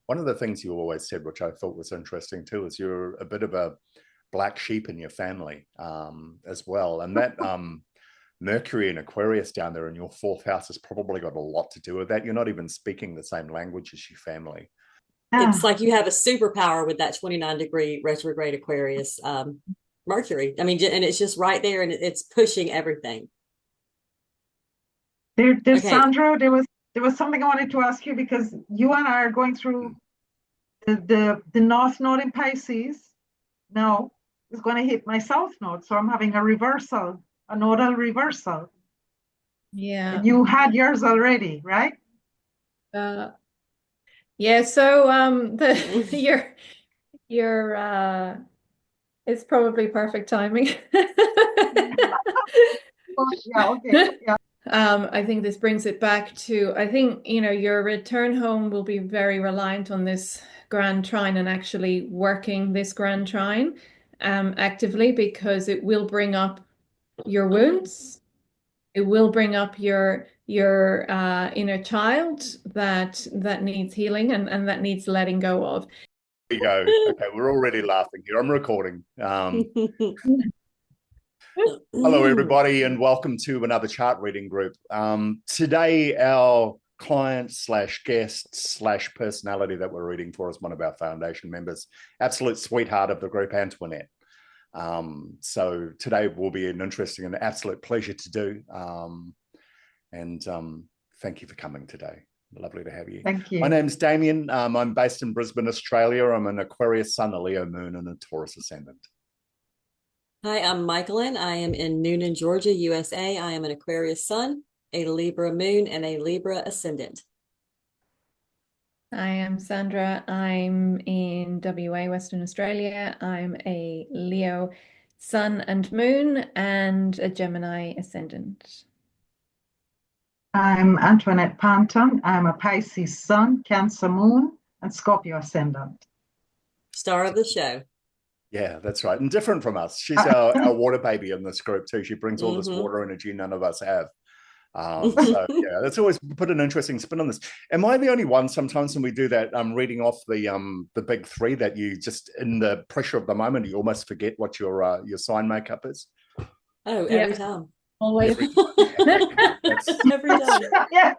one of the things you always said, which I thought was interesting too, is you're a bit of a black sheep in your family as well. And that Mercury and Aquarius down there in your fourth house has probably got a lot to do with that. You're not even speaking the same language as your family. It's like you have a superpower with that 29-degree retrograde Aquarius Mercury. I mean, and it's just right there and it's pushing everything. There's Okay. Sandra, there was something I wanted to ask you because you and I are going through the North Node in Pisces. Now it's going to hit my South Node, so I'm having a reversal, a nodal reversal. Yeah. And you had yours already, right? Yeah, so your it's probably perfect timing. Yeah, okay. Yeah. I think this brings it back to, I think, your return home will be very reliant on this grand trine and actually working this grand trine actively, because it will bring up your wounds. It will bring up your inner child that needs healing and that needs letting go of. There you go. Okay, we're already laughing here. I'm recording. Hello, everybody, and welcome to another chart reading group. Today, our client slash guest slash personality that we're reading for is one of our foundation members, absolute sweetheart of the group, Antoinette. So today will be an interesting and absolute pleasure to do. And thank you for coming today. Lovely to have you. Thank you. My name's Damien. I'm based in Brisbane, Australia. I'm an Aquarius sun, a Leo moon, and a Taurus ascendant. Hi, I'm Michaelin. I am in Noonan, Georgia, USA. I am an Aquarius sun, a Libra moon, and a Libra ascendant. I am Sandra. I'm in WA, Western Australia. I'm a Leo sun and moon and a Gemini ascendant. I'm Antoinette Panton. I'm a Pisces sun, Cancer moon, and Scorpio ascendant. Star of the show. Yeah, that's right. And different from us. She's our water baby in this group too. She brings all this water energy none of us have. So yeah, that's always put an interesting spin on this. Am I the only one sometimes when we do that reading off the big three that you just in the pressure of the moment you almost forget what your sign makeup is? Oh, every time. Always. Every time. Yeah.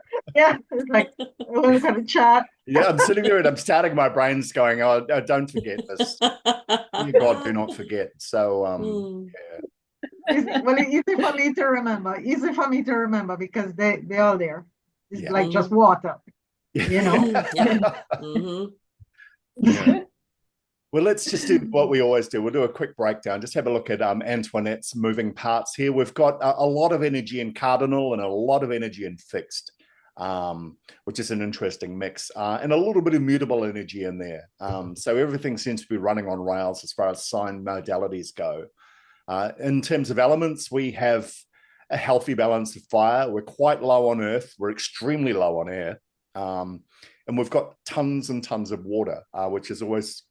It's like we're going to chat. Yeah, I'm sitting there and I'm starting my brain's going, oh, don't forget this. Dear God, do not forget. So yeah. Well, easy for me to remember. Easy for me to remember because they're all there. It's Yeah. like just water, you know. Yeah. Well, let's just do what we always do. We'll do a quick breakdown. Just have a look at Antoinette's moving parts here. We've got a lot of energy in cardinal and a lot of energy in fixed, which is an interesting mix, and a little bit of mutable energy in there. So everything seems to be running on rails as far as sign modalities go. In terms of elements, we have a healthy balance of fire. We're quite low on earth. We're extremely low on air. And we've got tons and tons of water, which has always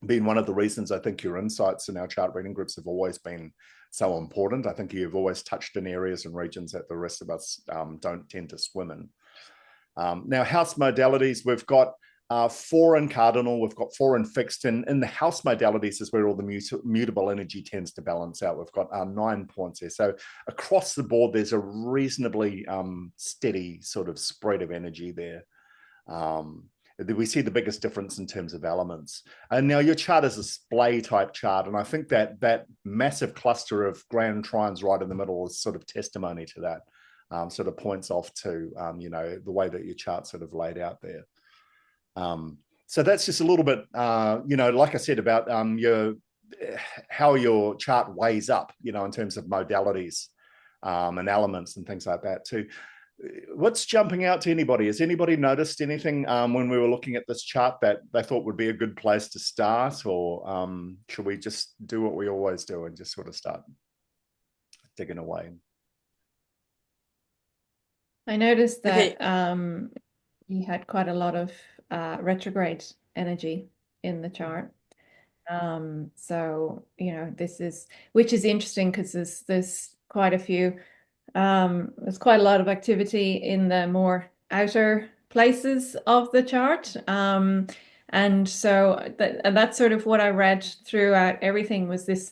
been one of the reasons I think your insights in our chart reading groups have always been so important. I think you've always touched in areas and regions that the rest of us don't tend to swim in. Now, house modalities, we've got 4 in cardinal, we've got 4 in fixed, and in the house modalities is where all the mutable energy tends to balance out. We've got 9 points here. So across the board, there's a reasonably steady sort of spread of energy there. We see the biggest difference in terms of elements. And now your chart is a splay type chart. And I think that that massive cluster of grand trines right in the middle is sort of testimony to that, sort of points off to, the way that your chart sort of laid out there. So that's just a little bit, like I said, about how your chart weighs up, in terms of modalities and elements and things like that too. What's jumping out to anybody? Has anybody noticed anything when we were looking at this chart that they thought would be a good place to start, or should we just do what we always do and just sort of start digging away? I noticed that you had quite a lot of retrograde energy in the chart. So, this is, which is interesting because there's quite a few, there's quite a lot of activity in the more outer places of the chart. And so that's sort of what I read throughout everything, was this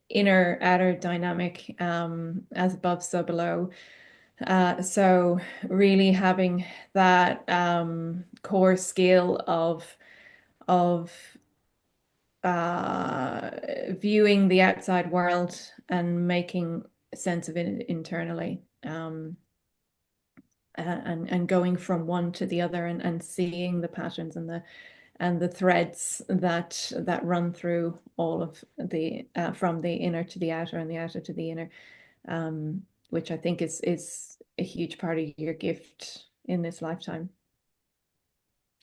inner outer dynamic, as above, so below. So really having that core skill of viewing the outside world and making sense of it internally, and going from one to the other, and seeing the patterns and the threads that run through all of the from the inner to the outer and the outer to the inner, which I think is a huge part of your gift in this lifetime.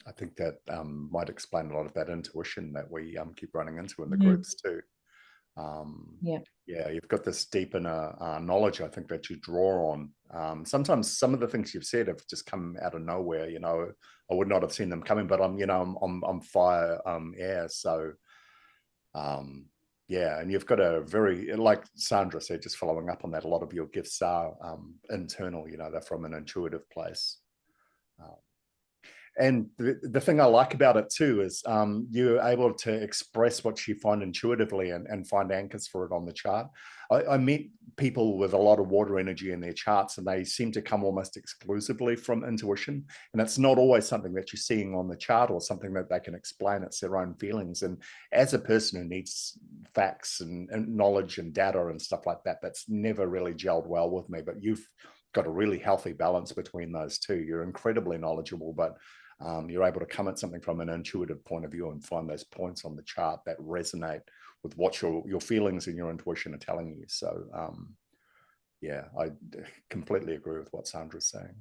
I think that might explain a lot of that intuition that we keep running into in the groups too. Yeah, you've got this deep inner knowledge, I think, that you draw on. Sometimes some of the things you've said have just come out of nowhere. You know, I would not have seen them coming, but I'm fire air, so yeah. And you've got a very, like Sandra said, just following up on that, a lot of your gifts are internal. You know, they're from an intuitive place. And the thing I like about it too is you're able to express what you find intuitively and find anchors for it on the chart. I meet people with a lot of water energy in their charts, and they seem to come almost exclusively from intuition. And it's not always something that you're seeing on the chart or something that they can explain. It's their own feelings. And as a person who needs facts and knowledge and data and stuff like that, that's never really gelled well with me. But you've got a really healthy balance between those two. You're incredibly knowledgeable, but you're able to come at something from an intuitive point of view and find those points on the chart that resonate with what your feelings and your intuition are telling you. So yeah, I completely agree with what Sandra's saying.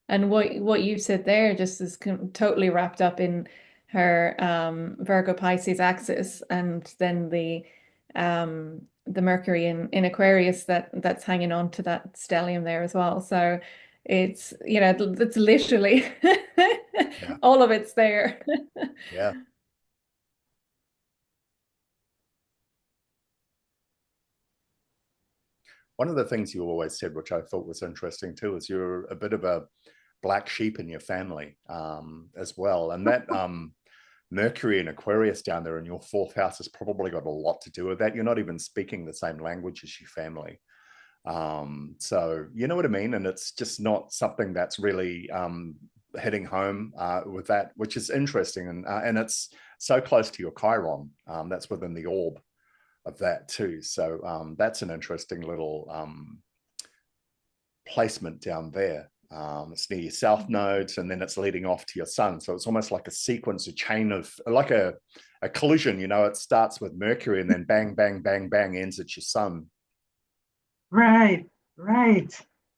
And what you said there just is totally wrapped up in her Virgo Pisces axis, and then the Mercury in Aquarius that's hanging on to that stellium there as well. So it's, it's literally all of it's there. Yeah. One of the things you always said, which I thought was interesting too, is you're a bit of a black sheep in your family as well. And that Mercury and Aquarius down there in your fourth house has probably got a lot to do with that. You're not even speaking the same language as your family. So you know what I mean? And it's just not something that's really hitting home with that, which is interesting. And it's so close to your Chiron. That's within the orb of that too. So that's an interesting little placement down there. It's near your south nodes, and then it's leading off to your sun. So it's almost like a sequence, a chain of, like a collision, it starts with Mercury and then bang, bang, bang, bang, ends at your sun. Right.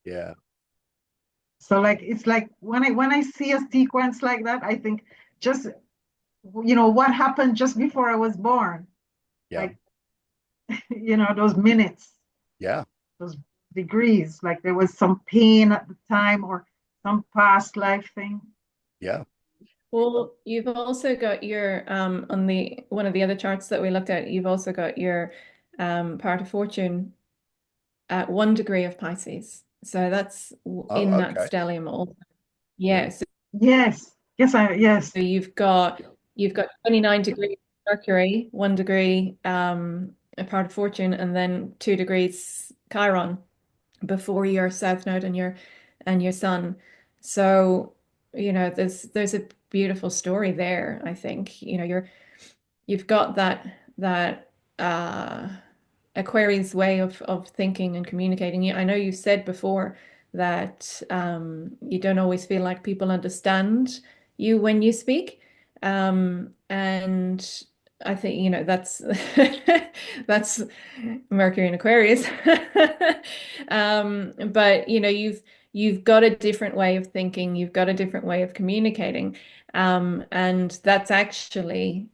Yeah. So it's like when I see a sequence like that, I think just, what happened just before I was born. Yeah. Like, those minutes. Yeah. Those degrees, like there was some pain at the time or some past life thing. Yeah. Well, you've also got your on one of the other charts that we looked at, you've also got your part of fortune at 1 degree of Pisces. So that's in that stellium also. Yes. Yes. So you've got 29 degrees Mercury, 1 degree a part of fortune, and then 2 degrees Chiron before your south node and your sun. So there's a beautiful story there. I think you've got that Aquarius way of thinking and communicating. I know you said before that you don't always feel like people understand you when you speak, and I think that's that's Mercury in Aquarius. But you've got a different way of thinking, you've got a different way of communicating, and that's actually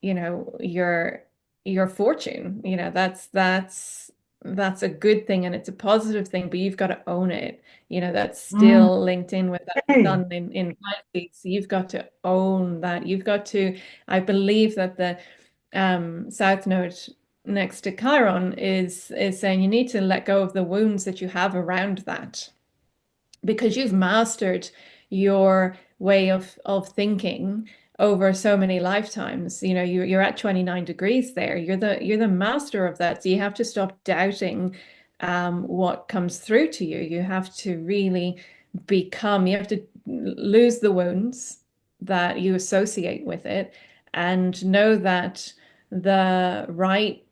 your fortune. That's a good thing, and it's a positive thing, but you've got to own it. That's still linked in with that sun in Pisces. So you've got to own that. You've got to, I believe that the south node next to Chiron is saying you need to let go of the wounds that you have around that, because you've mastered your way of thinking over so many lifetimes. You know, you're at 29 degrees there. You're the master of that. So you have to stop doubting what comes through to you. You have to really you have to lose the wounds that you associate with it and know that the right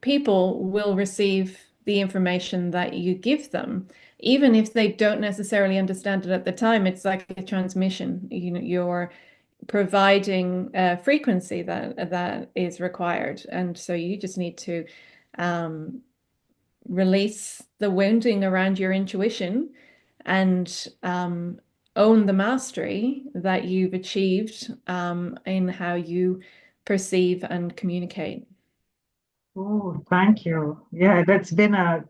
people will receive the information that you give them, even if they don't necessarily understand it at the time. It's like a transmission. You know, you're providing a frequency that is required, and so you just need to release the wounding around your intuition and own the mastery that you've achieved in how you perceive and communicate. Oh, thank you. Yeah, that's been a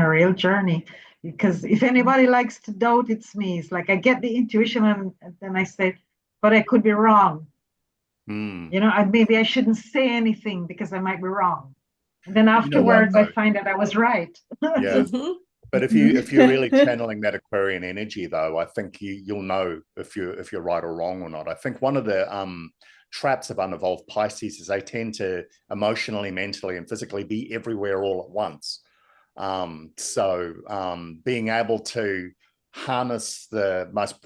real journey, because if anybody likes to doubt, it's me. It's like I get the intuition, and then I say, but I could be wrong. Mm. You know, maybe I shouldn't say anything because I might be wrong. And then You know what afterwards, I though? find that I was right. Yeah. Mhm. But if you're really channeling that Aquarian energy, though, I think you'll know if you're right or wrong or not. I think one of the traps of unevolved Pisces is they tend to emotionally, mentally, and physically be everywhere all at once. Being able to harness the most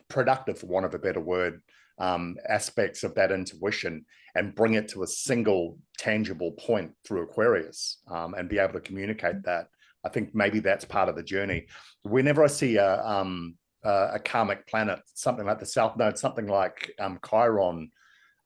productive, for want of a better word, aspects of that intuition and bring it to a single tangible point through Aquarius, and be able to communicate that. I think maybe that's part of the journey. Whenever I see a karmic planet, something like the South Node, something like Chiron,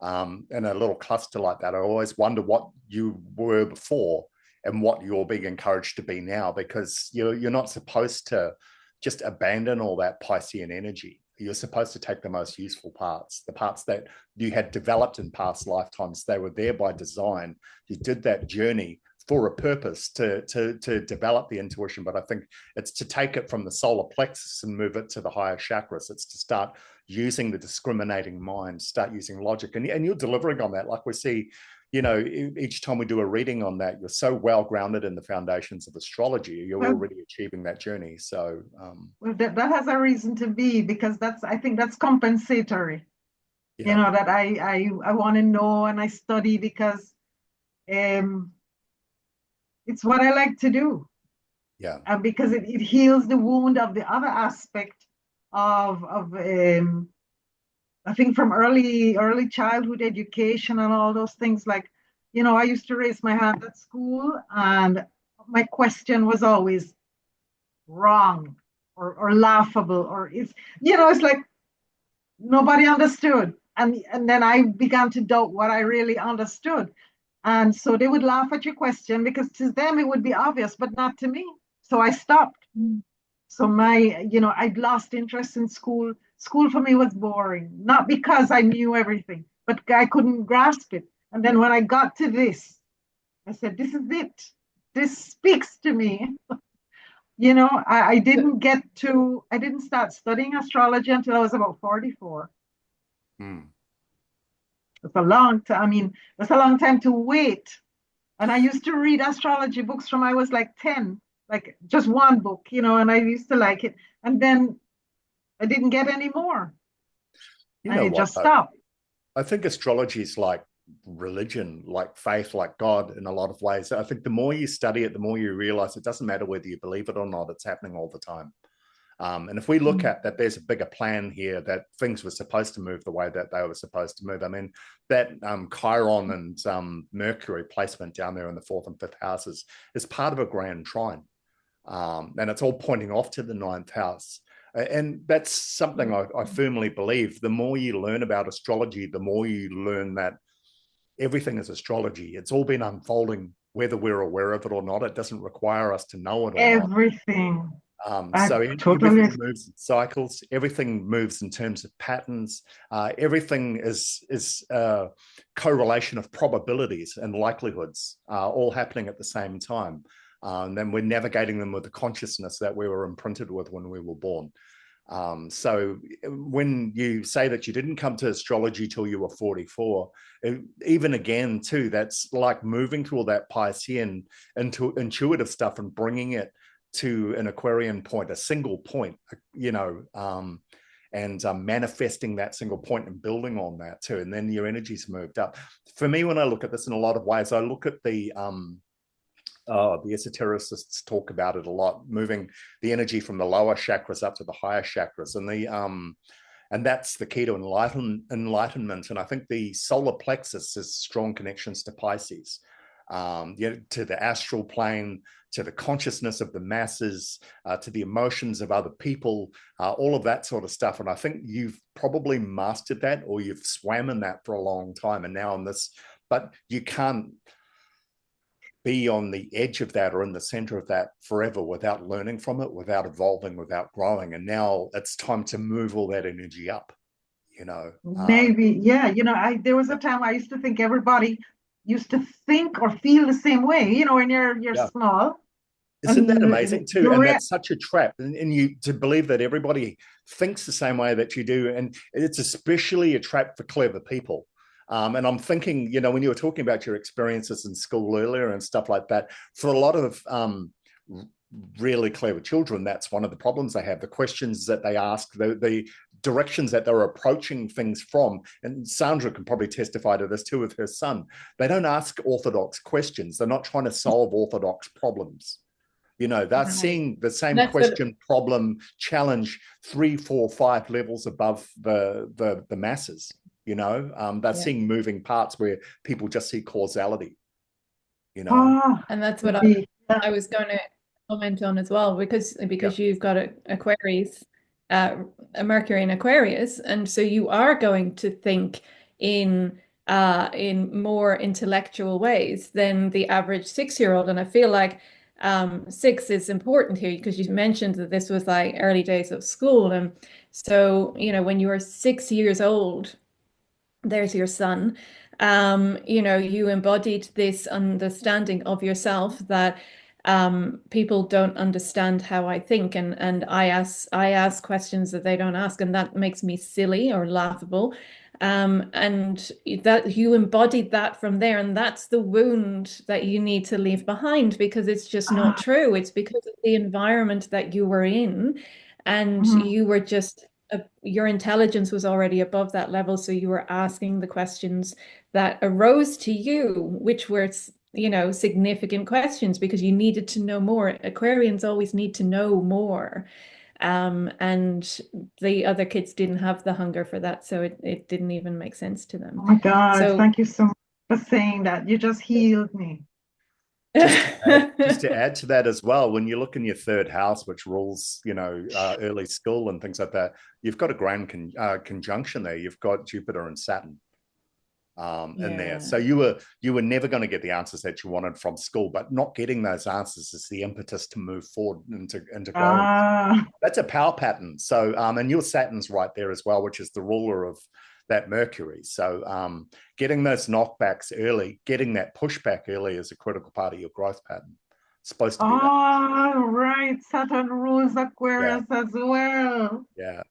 in a little cluster like that, I always wonder what you were before and what you're being encouraged to be now, because you're not supposed to just abandon all that Piscean energy. You're supposed to take the most useful parts, the parts that you had developed in past lifetimes. They were there by design. You did that journey for a purpose to develop the intuition, but I think it's to take it from the solar plexus and move it to the higher chakras. It's to start using the discriminating mind, start using logic, and you're delivering on that. Like we see, you know, each time we do a reading on that, you're so well grounded in the foundations of astrology. You're already achieving that journey. So, Well, that has a reason to be, because I think that's compensatory. yeah, You know, that I want to know and I study because um, it's what I like to do. yeah, And because it heals the wound of the other aspect of I think from early childhood education and all those things. Like, you know, I used to raise my hand at school, and my question was always wrong or laughable, or it's like nobody understood. And then I began to doubt what I really understood. And so they would laugh at your question because to them it would be obvious, but not to me. So I stopped. So I'd lost interest in school. School for me was boring, not because I knew everything, but I couldn't grasp it. And then when I got to this, I said, this is it. This speaks to me. You know, I didn't start studying astrology until I was about 44. mm, It's a long time. I mean, it's a long time to wait. And I used to read astrology books from I was like 10, like just one book, and I used to like it. And then I didn't get any more. you And know it what just though? stopped. I think astrology is like religion, like faith, like God in a lot of ways. I think the more you study it, the more you realize it doesn't matter whether you believe it or not, it's happening all the time. And if we look at that, there's a bigger plan here, that things were supposed to move the way that they were supposed to move. I mean, that Chiron and Mercury placement down there in the 4th and 5th houses is part of a grand trine. And it's all pointing off to the 9th house. And that's something I firmly believe. The more you learn about astrology, the more you learn that everything is astrology. It's all been unfolding, whether we're aware of it or not. It doesn't require us to know it or not. Everything. So Totally. everything moves in cycles. Everything moves in terms of patterns. Everything is a correlation of probabilities and likelihoods, all happening at the same time. And then we're navigating them with the consciousness that we were imprinted with when we were born. So when you say that you didn't come to astrology till you were 44, even again too, that's like moving through all that Piscean into intuitive stuff and bringing it to an Aquarian point, a single point, and manifesting that single point and building on that too. And then your energy's moved up. For me, when I look at this in a lot of ways, I look at the esotericists talk about it a lot, moving the energy from the lower chakras up to the higher chakras. And that's the key to enlightenment. And I think the solar plexus has strong connections to Pisces, to the astral plane, to the consciousness of the masses, to the emotions of other people, all of that sort of stuff. And I think you've probably mastered that, or you've swam in that for a long time. And now on this, but you can't be on the edge of that or in the center of that forever without learning from it, without evolving, without growing. And now it's time to move all that energy up, you know. Maybe, yeah. You know, there was a time I used to think everybody used to think or feel the same way, you know, when you're small. Isn't that amazing too? And that's such a trap. And you to believe that everybody thinks the same way that you do. And it's especially a trap for clever people. And I'm thinking, you know, when you were talking about your experiences in school earlier and stuff like that, for a lot of really clever children, that's one of the problems they have. The questions that they ask, the directions that they're approaching things from. And Sandra can probably testify to this too with her son. They don't ask orthodox questions. They're not trying to solve orthodox problems. You know, they're seeing the same question, problem, challenge 3, 4, 5 levels above the masses. You know, they're seeing moving parts where people just see causality, you know. And that's what I was going to comment on as well, because you've got Aquarius, a Mercury in Aquarius, and so you are going to think in more intellectual ways than the average 6-year-old. And I feel like 6 is important here, because you mentioned that this was like early days of school. And so, you know, when you were 6 years old, there's your son, you know, you embodied this understanding of yourself that people don't understand how I think, and I ask questions that they don't ask, and that makes me silly or laughable. And that you embodied that from there, and that's the wound that you need to leave behind, because it's just not true. It's because of the environment that you were in, and you were just your intelligence was already above that level, so you were asking the questions that arose to you, which were, you know, significant questions, because you needed to know more. Aquarians always need to know more. And the other kids didn't have the hunger for that, so it didn't even make sense to them. Oh my God, thank you so much for saying that. You just healed me. Just to add to that as well, when you look in your third house, which rules, you know, early school and things like that, you've got a grand conjunction there. You've got Jupiter and Saturn in there. So you were never going to get the answers that you wanted from school, but not getting those answers is the impetus to move forward into growing. That's a power pattern. So and your Saturn's right there as well, which is the ruler of that Mercury. So getting those knockbacks early, getting that pushback early is a critical part of your growth pattern. It's supposed to be that. Right. Saturn rules Aquarius as well. Yeah.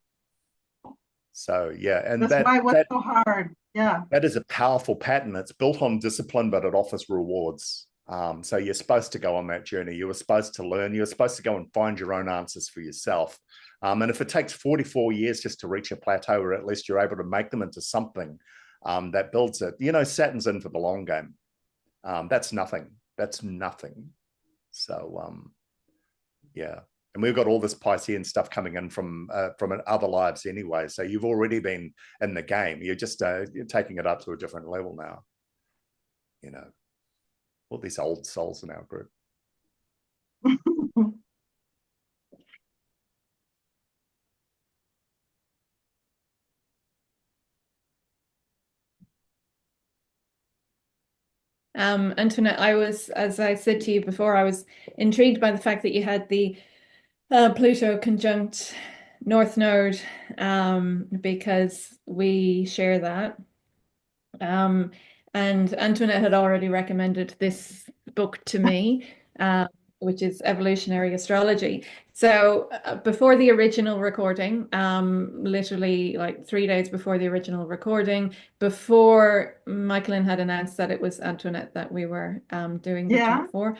So and that's why it was so hard. Yeah. That is a powerful pattern. It's built on discipline, but it offers rewards. So you're supposed to go on that journey. You were supposed to learn. You were supposed to go and find your own answers for yourself. And if it takes 44 years just to reach a plateau, or at least you're able to make them into something that builds it, you know, Saturn's in for the long game. That's nothing. That's nothing. So, and we've got all this Piscean stuff coming in from other lives anyway. So you've already been in the game. You're just you're taking it up to a different level now. You know, all these old souls in our group. Antoinette, as I said to you before, I was intrigued by the fact that you had the Pluto conjunct North Node, because we share that. And Antoinette had already recommended this book to me, which is Evolutionary Astrology. So before the original recording, literally like 3 days before the original recording, before Michaelin had announced that it was Antoinette that we were doing the chart for,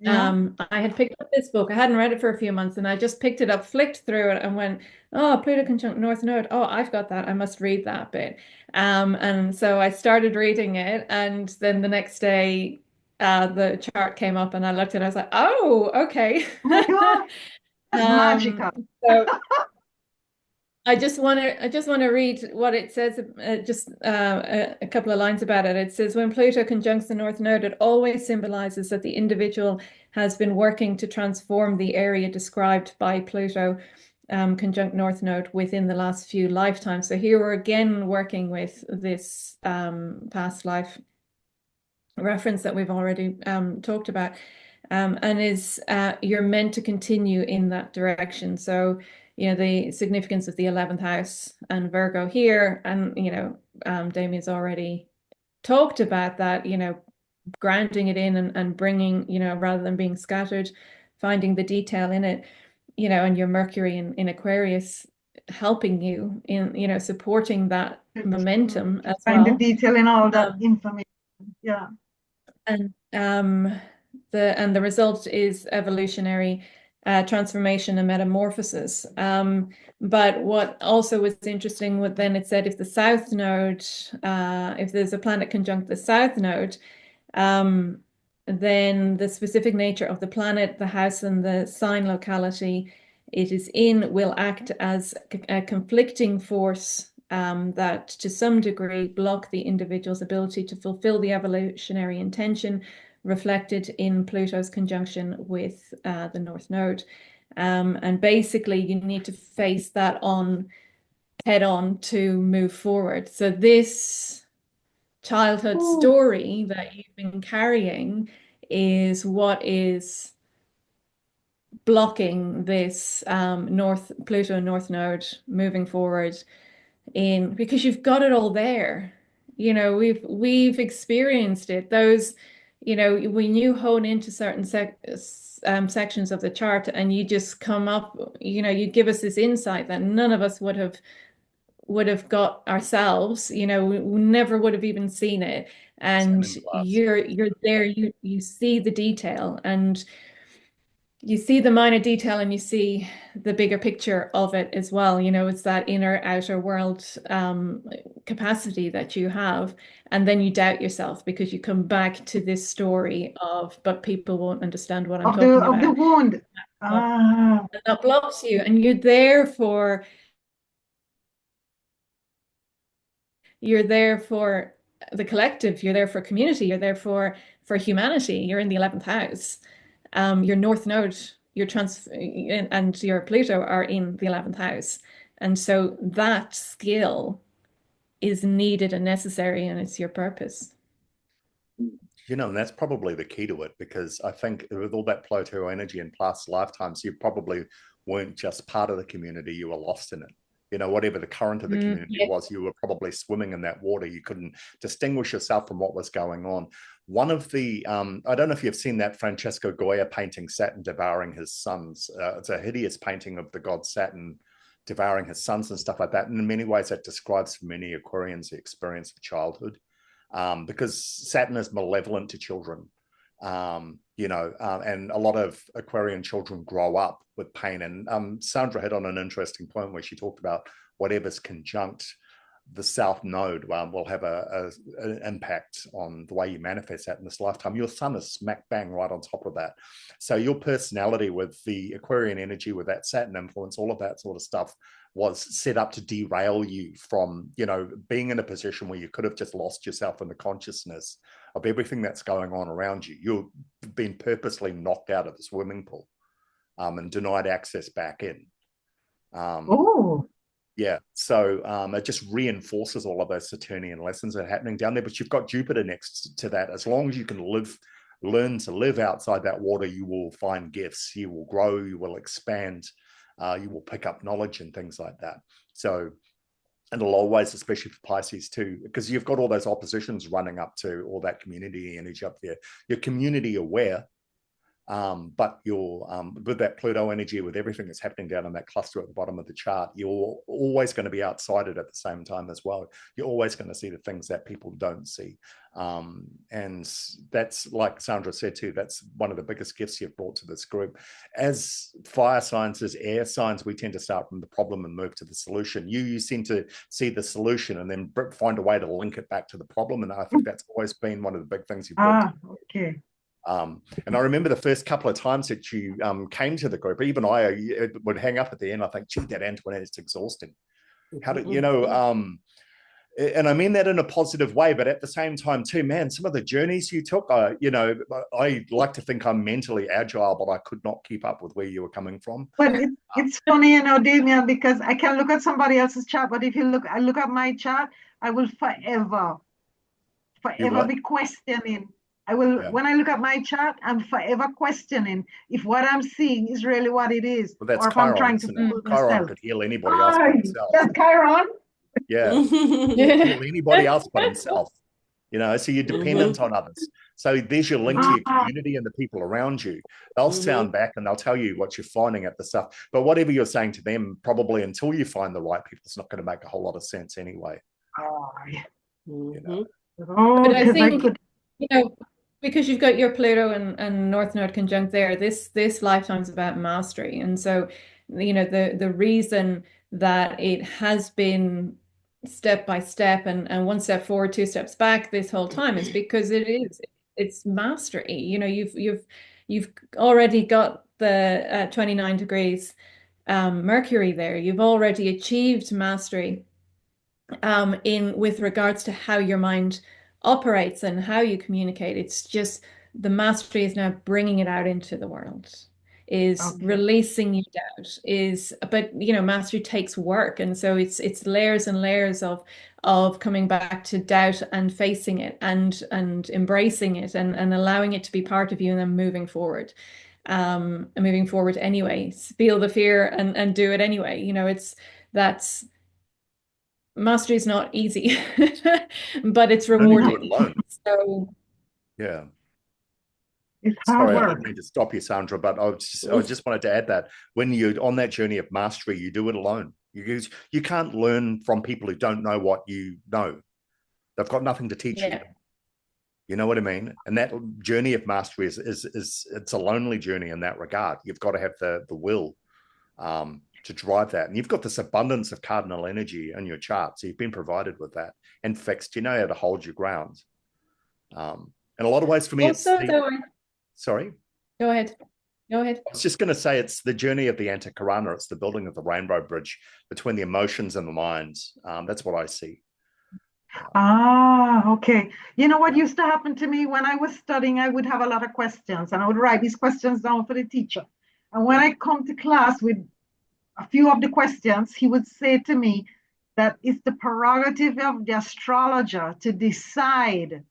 Yeah. I had picked up this book. I hadn't read it for a few months, and I just picked it up, flicked through it, and went, "Oh, Pluto conjunct North Node. Oh, I've got that. I must read that bit." And so I started reading it, and then the next day, the chart came up, and I looked at it. I was like, "Oh, okay." Oh my God, that's Um, magical. so I just want to read what it says, just a couple of lines about it. It says, when Pluto conjuncts the North Node, it always symbolizes that the individual has been working to transform the area described by Pluto conjunct North Node within the last few lifetimes. So here we're again working with this past life reference that we've already talked about, and is you're meant to continue in that direction. So, the significance of the 11th house and Virgo here, and Damien's already talked about that, grounding it in and bringing, rather than being scattered, finding the detail in it, and your Mercury in Aquarius helping you in, supporting that momentum as Find the well. detail in all that information. Yeah. And the result is evolutionary transformation and metamorphosis. But what also was interesting, then it said if the South Node, if there's a planet conjunct the South Node, then the specific nature of the planet, the house, and the sign locality it is in will act as a conflicting force that to some degree block the individual's ability to fulfill the evolutionary intention reflected in Pluto's conjunction with the North Node. And basically, you need to face that on head on to move forward. So this childhood story that you've been carrying is what is blocking this Pluto North Node moving forward, in because you've got it all there. We've experienced it. Those, when you hone into certain sections of the chart and you just come up, you give us this insight that none of us would have got ourselves. We never would have even seen it. And you're there, you see the detail, and you see the minor detail, and you see the bigger picture of it as well. It's that inner outer world capacity that you have. And then you doubt yourself because you come back to this story of, but people won't understand what I'm talking about. Of the wound. That blocks you. And you're there for the collective, you're there for community, you're there for humanity. You're in the 11th house. Your North Node, and your Pluto are in the 11th house. And so that skill is needed and necessary, and it's your purpose. And that's probably the key to it, because I think with all that Pluto energy in past lifetimes, you probably weren't just part of the community, you were lost in it. Whatever the current of the community was, you were probably swimming in that water. You couldn't distinguish yourself from what was going on. One of the, I don't know if you've seen that Francesco Goya painting, Saturn devouring his sons. It's a hideous painting of the god Saturn devouring his sons and stuff like that. And in many ways, that describes for many Aquarians the experience of childhood, because Saturn is malevolent to children. And a lot of Aquarian children grow up with pain. And Sandra hit on an interesting point where she talked about whatever's conjunct the South Node will have an impact on the way you manifest that in this lifetime. Your sun is smack bang right on top of that. So your personality with the Aquarian energy, with that Saturn influence, all of that sort of stuff was set up to derail you from, being in a position where you could have just lost yourself in the consciousness of everything that's going on around you. You've been purposely knocked out of the swimming pool and denied access back in. Yeah, so it just reinforces all of those Saturnian lessons that are happening down there. But you've got Jupiter next to that. As long as you can learn to live outside that water, you will find gifts, you will grow, you will expand, you will pick up knowledge and things like that. So in a lot of ways, especially for Pisces too, because you've got all those oppositions running up to all that community energy up there. You're community aware, But you're with that Pluto energy, with everything that's happening down in that cluster at the bottom of the chart, you're always going to be outside it at the same time as well. You're always going to see the things that people don't see. And that's, like Sandra said too, that's one of the biggest gifts you've brought to this group. As fire signs, as air signs, we tend to start from the problem and move to the solution. You seem to see the solution and then find a way to link it back to the problem. And I think that's always been one of the big things you've brought. Okay. And I remember the first couple of times that you came to the group, even I would hang up at the end. I think, gee, that Antoinette is exhausting. How did, you know, and I mean that in a positive way, but at the same time too, man, some of the journeys you took, you know, I like to think I'm mentally agile, but I could not keep up with where you were coming from. But it's funny, you know, Damien, because I can look at somebody else's chart, but if I look at my chart, I will forever be questioning. I will, when I look at my chart, I'm forever questioning if what I'm seeing is really what it is, well, that's or if Chiron, I'm trying to fool Chiron myself. could heal anybody else but himself. That's Chiron? Yeah. Heal anybody else but himself. You know, so you're dependent on others. So there's your link to your community and the people around you. They'll sound back and they'll tell you what you're finding at the stuff. But whatever you're saying to them, probably until you find the right people, it's not going to make a whole lot of sense anyway. You know? But I think, you know, because you've got your Pluto and North Node conjunct there, this lifetime is about mastery. And so, you know, the reason that it has been step by step and one step forward, two steps back this whole time is because it's mastery. You know, you've already got the 29 degrees Mercury there. You've already achieved mastery with regards to how your mind operates and how you communicate. It's just the mastery is now bringing it out into the world, is releasing your doubt, but you know, mastery takes work, and so it's layers and layers of coming back to doubt and facing it and embracing it and allowing it to be part of you and then moving forward. And moving forward anyway, feel the fear and do it anyway. You know, that's mastery is not easy, but it's rewarding. So yeah. It's hard work. I didn't mean to stop you, Sandra, but I just wanted to add that when you're on that journey of mastery, you do it alone. You can't learn from people who don't know what you know. They've got nothing to teach you. You know what I mean? And that journey of mastery is it's a lonely journey in that regard. You've got to have the will to drive that. And you've got this abundance of cardinal energy in your chart. So you've been provided with that and fixed. You know how to hold your ground. In a lot of ways for me, sorry? Go ahead. I was just going to say it's the journey of the Antakarana. It's the building of the rainbow bridge between the emotions and the minds. That's what I see. Okay. You know what used to happen to me when I was studying, I would have a lot of questions and I would write these questions down for the teacher. And when I come to class with a few of the questions, he would say to me that it's the prerogative of the astrologer to decide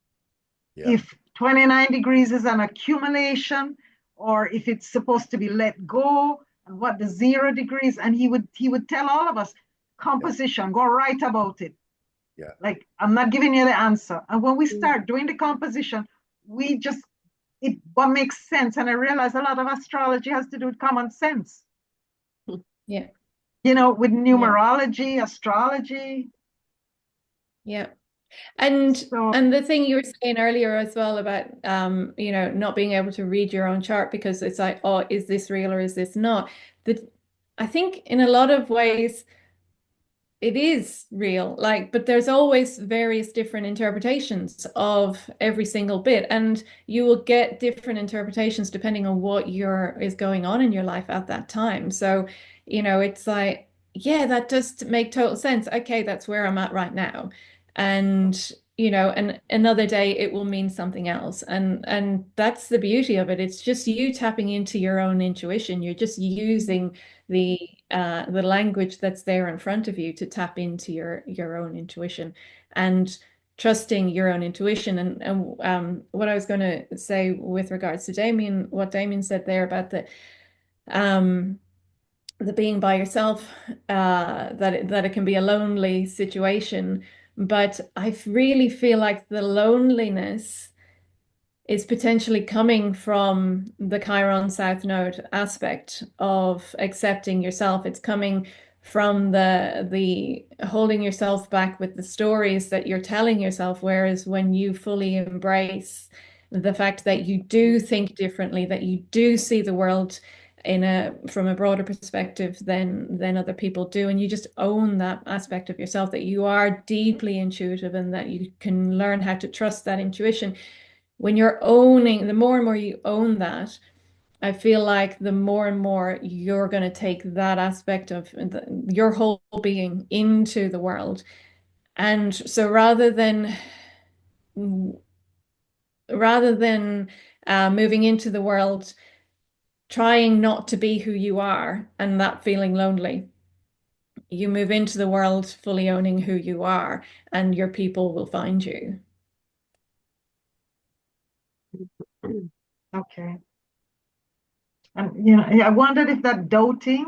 if 29 degrees is an accumulation or if it's supposed to be let go, and what the 0 degrees. And he would tell all of us, composition, go write about it. Yeah. Like, I'm not giving you the answer. And when we start doing the composition, what makes sense. And I realize a lot of astrology has to do with common sense. Yeah. You know, with numerology, astrology. Yeah. And the thing you were saying earlier as well about you know, not being able to read your own chart because it's like, oh, is this real or is this not? I think in a lot of ways it is real, but there's always various different interpretations of every single bit, and you will get different interpretations depending on what is going on in your life at that time. So, you know, it's like, yeah, that does make total sense. Okay, that's where I'm at right now. And, you know, and another day it will mean something else. And that's the beauty of it. It's just you tapping into your own intuition. You're just using the language that's there in front of you to tap into your own intuition and trusting your own intuition. And what I was going to say with regards to Damien, what Damien said there about the being by yourself, that it can be a lonely situation, but I really feel like the loneliness is potentially coming from the Chiron South Node aspect of accepting yourself. It's coming from the holding yourself back with the stories that you're telling yourself. Whereas when you fully embrace the fact that you do think differently, that you do see the world from a broader perspective than other people do, and you just own that aspect of yourself, that you are deeply intuitive and that you can learn how to trust that intuition. When you're owning, the more and more you own that, I feel like the more and more you're going to take that aspect of your whole being into the world. And so rather than moving into the world trying not to be who you are and that feeling lonely, you move into the world fully owning who you are, and your people will find you. Okay. And I wondered if that doubting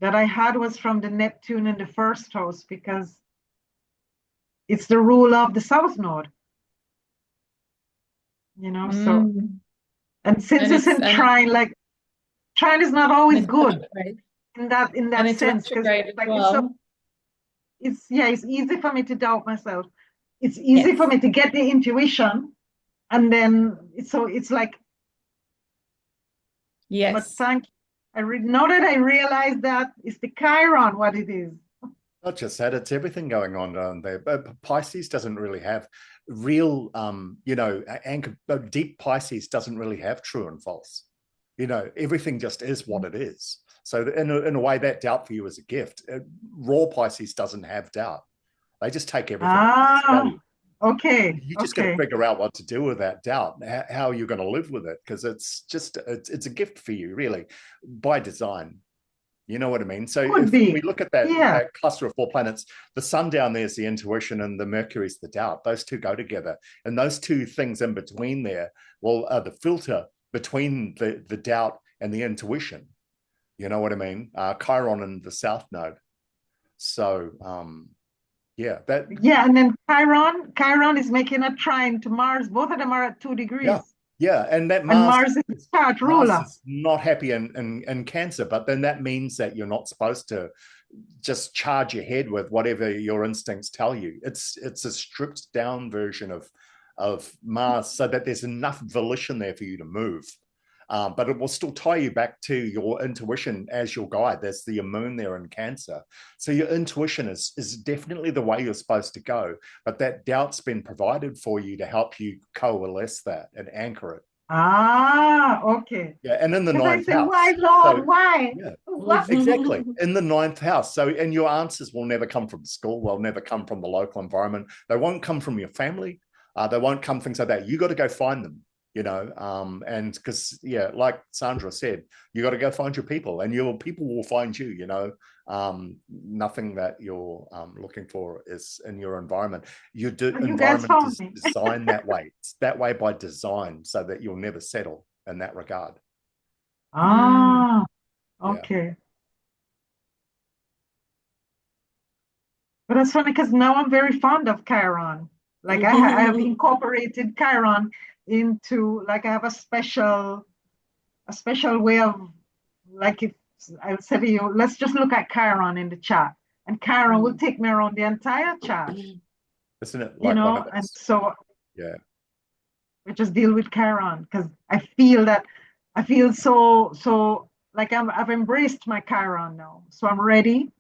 that I had was from the Neptune in the first house, because it's the rule of the South Node. So, and since it's in trine, like trine is not always good in that sense, because it's easy for me to doubt myself. It's easy for me to get the intuition, and then it's like, yes. But thank you. Now that I realize that it's the Chiron what it is. Not just that, it's everything going on there. But Pisces doesn't really have real, anchor. Deep Pisces doesn't really have true and false. Everything just is what it is. So in a way, that doubt for you is a gift. Raw Pisces doesn't have doubt. They just take everything. Okay. You just got to figure out what to do with that doubt, how you're going to live with it, because it's a gift for you, really, by design. You know what I mean? So if we look at that cluster of 4 planets, the sun down there is the intuition and the Mercury's the doubt. Those two go together. And those two things in between there, are the filter between the doubt and the intuition. You know what I mean? Chiron and the South Node. So, and then Chiron is making a trine to Mars. Both of them are at 2 degrees. Yeah, and that Mars is the chart ruler. Mars is not happy in Cancer, but then that means that you're not supposed to just charge your head with whatever your instincts tell you. It's a stripped down version of Mars, so that there's enough volition there for you to move. But it will still tie you back to your intuition as your guide. There's the moon there in Cancer. So your intuition is definitely the way you're supposed to go. But that doubt's been provided for you to help you coalesce that and anchor it. Okay. Yeah, and in the ninth house. Why, Lord, why? Yeah, exactly. In the ninth house. So, and your answers will never come from school. They'll never come from the local environment. They won't come from your family. They won't come things like that. You got to go find them. And because like Sandra said, you got to go find your people, and your people will find you. Nothing that you're looking for is in your environment. Environment is designed that way. It's that way by design, so that you'll never settle in that regard. Okay. But that's funny, because now I'm very fond of Chiron. Like I have incorporated Chiron into, like, I have a special way of, like, if I'll say to you, let's just look at Chiron in the chart, and Chiron will take me around the entire chart. Isn't it like one of those? And so we just deal with Chiron, because I feel so like I've embraced my Chiron now, so I'm ready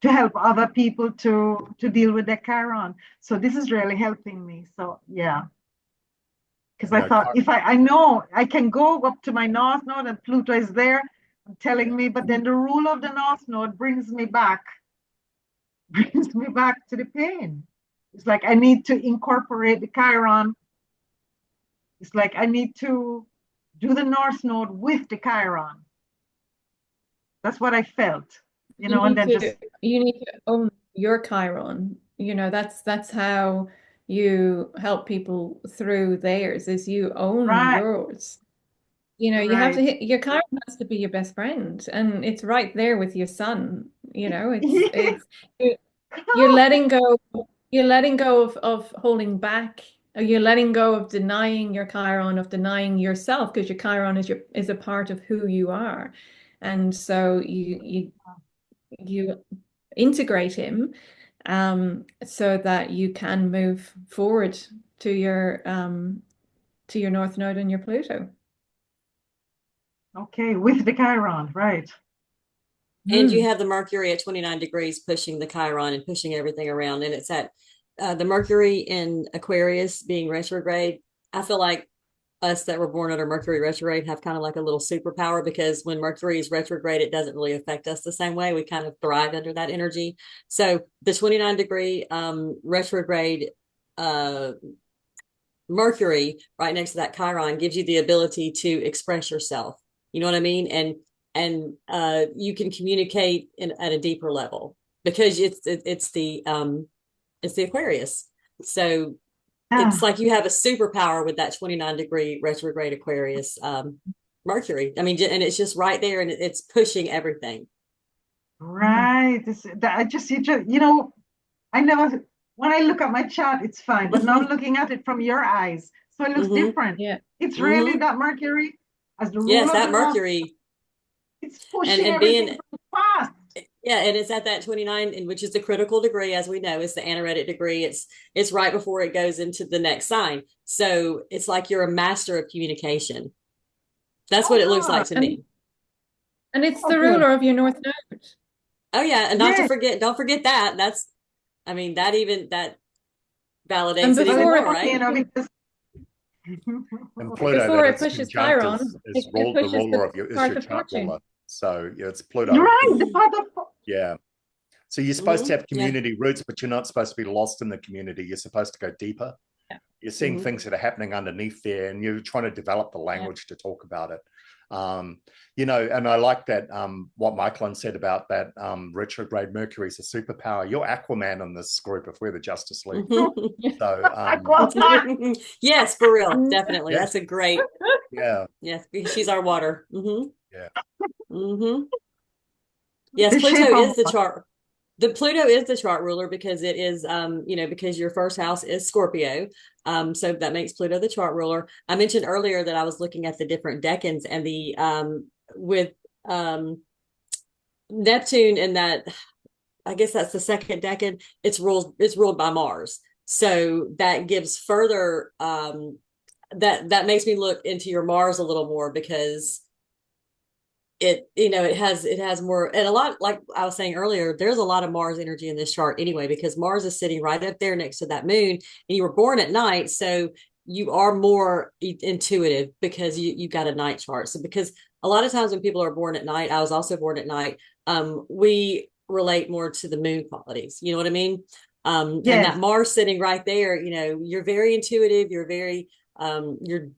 to help other people to deal with their Chiron. So this is really helping me. So because I thought, if I know I can go up to my North Node and Pluto is there telling me, but then the rule of the North Node brings me back to the pain. It's like I need to incorporate the Chiron. It's like I need to do the North Node with the Chiron. That's what I felt, and then you need to own your Chiron. That's how you help people through theirs, is you own yours. You have to your Chiron has to be your best friend, and it's right there with your sun. It's you're letting go of holding back you're letting go of denying your Chiron, of denying yourself, because your Chiron is a part of who you are. And so you integrate him so that you can move forward to your North Node and your Pluto. Okay, with the Chiron, right. And you have the Mercury at 29 degrees pushing the Chiron and pushing everything around. And it's at the Mercury in Aquarius being retrograde. I feel like us that were born under Mercury retrograde have kind of like a little superpower, because when Mercury is retrograde, it doesn't really affect us the same way. We kind of thrive under that energy. So the 29-degree retrograde Mercury right next to that Chiron gives you the ability to express yourself. You know what I mean? And you can communicate at a deeper level, because it's the Aquarius. So it's like you have a superpower with that 29-degree retrograde Aquarius Mercury. I mean, and it's just right there, and it's pushing everything. Right. I never, when I look at my chart, it's fine, but now I'm looking at it from your eyes. So it looks different. Yeah. It's really that Mercury as the ruler Yes, of that the Mercury. It's pushing and everything being fast. Yeah, and it's at that 29, which is the critical degree, as we know, is the anaretic degree. It's right before it goes into the next sign. So it's like you're a master of communication. That's what it looks like to me. And it's the ruler of your North Node. Oh yeah, and don't forget that. that validates it even more, right? You know, because and Pluto, before it pushes Chiron, is the ruler of your chart ruler. So yeah, it's Pluto. You're right. The path of yeah. So you're supposed to have community roots, but you're not supposed to be lost in the community. You're supposed to go deeper. Yeah. You're seeing things that are happening underneath there, and you're trying to develop the language to talk about it. And I like that what Michaelin said about that retrograde Mercury is a superpower. You're Aquaman in this group if we're the Justice League. So yes, for real, definitely. That's a great yes, she's our water. Yeah. Yes, Pluto is the chart. The Pluto is the chart ruler, because it is, because your first house is Scorpio. So that makes Pluto the chart ruler. I mentioned earlier that I was looking at the different decans, and the with Neptune in that, I guess that's the second decan. It's ruled by Mars. So that gives further that makes me look into your Mars a little more, because it has more, and a lot, like I was saying earlier, there's a lot of Mars energy in this chart anyway, because Mars is sitting right up there next to that moon, and you were born at night, so you are more intuitive because you got a night chart. So because a lot of times when people are born at night, I was also born at night, we relate more to the moon qualities. You know what I mean? And that Mars sitting right there, you're very intuitive, you're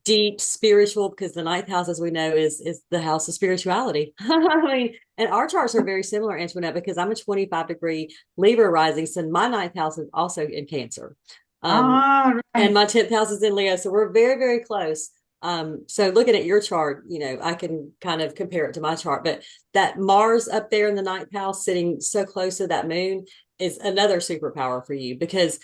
deep spiritual, because the ninth house, as we know, is the house of spirituality. I mean, and our charts are very similar, Antoinette, because I'm a 25-degree Libra rising, so my ninth house is also in Cancer, right. And my 10th house is in Leo, so we're very, very close. So looking at your chart, I can kind of compare it to my chart, but that Mars up there in the ninth house sitting so close to that moon is another superpower for you, because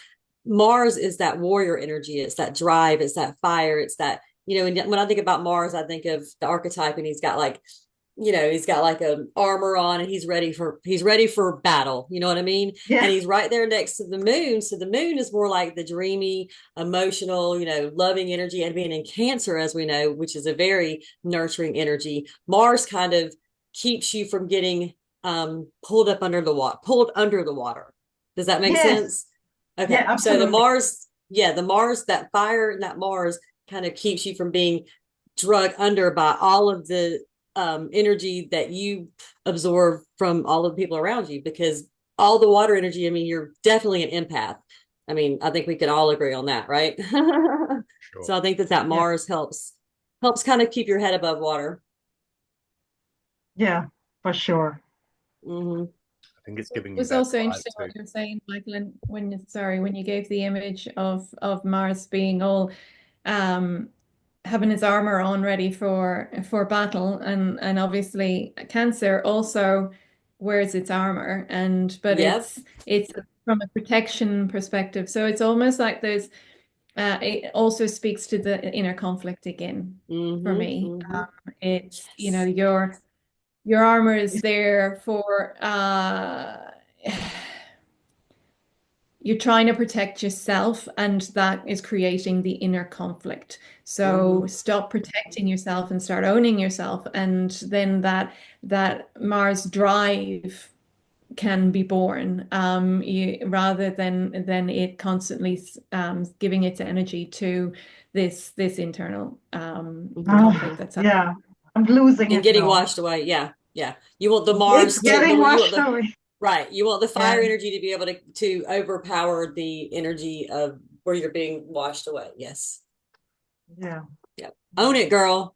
Mars is that warrior energy. It's that drive. It's that fire. It's that, and when I think about Mars, I think of the archetype, and he's got like a armor on, and he's ready for battle. You know what I mean? Yeah. And he's right there next to the moon. So the moon is more like the dreamy, emotional, loving energy, and being in Cancer, as we know, which is a very nurturing energy. Mars kind of keeps you from getting pulled under the water. Does that make sense? Okay, yeah, so the Mars, that fire and that Mars kind of keeps you from being drug under by all of the energy that you absorb from all of the people around you, because all the water energy, you're definitely an empath. I think we can all agree on that, right? Sure. So I think that Mars helps kind of keep your head above water. Yeah, for sure. I think it's giving you. It's also interesting what you're saying, Michael, when you gave the image of Mars being all having his armor on ready for battle, and obviously Cancer also wears its armor, but it's from a protection perspective. So it's almost like there's It also speaks to the inner conflict again for me. It's, you know, your armor is there for you're trying to protect yourself, and that is creating the inner conflict. So stop protecting yourself and start owning yourself, and then that Mars drive can be born, rather than it constantly giving its energy to this internal conflict that's happening. Yeah, I'm losing and it getting now. washed away. Yeah, yeah. You want the It's Mars getting you washed want the away. right. You want the fire Yeah. energy to be able to overpower the energy of where you're being washed away. Yes. Yeah. Yep. Own it, girl.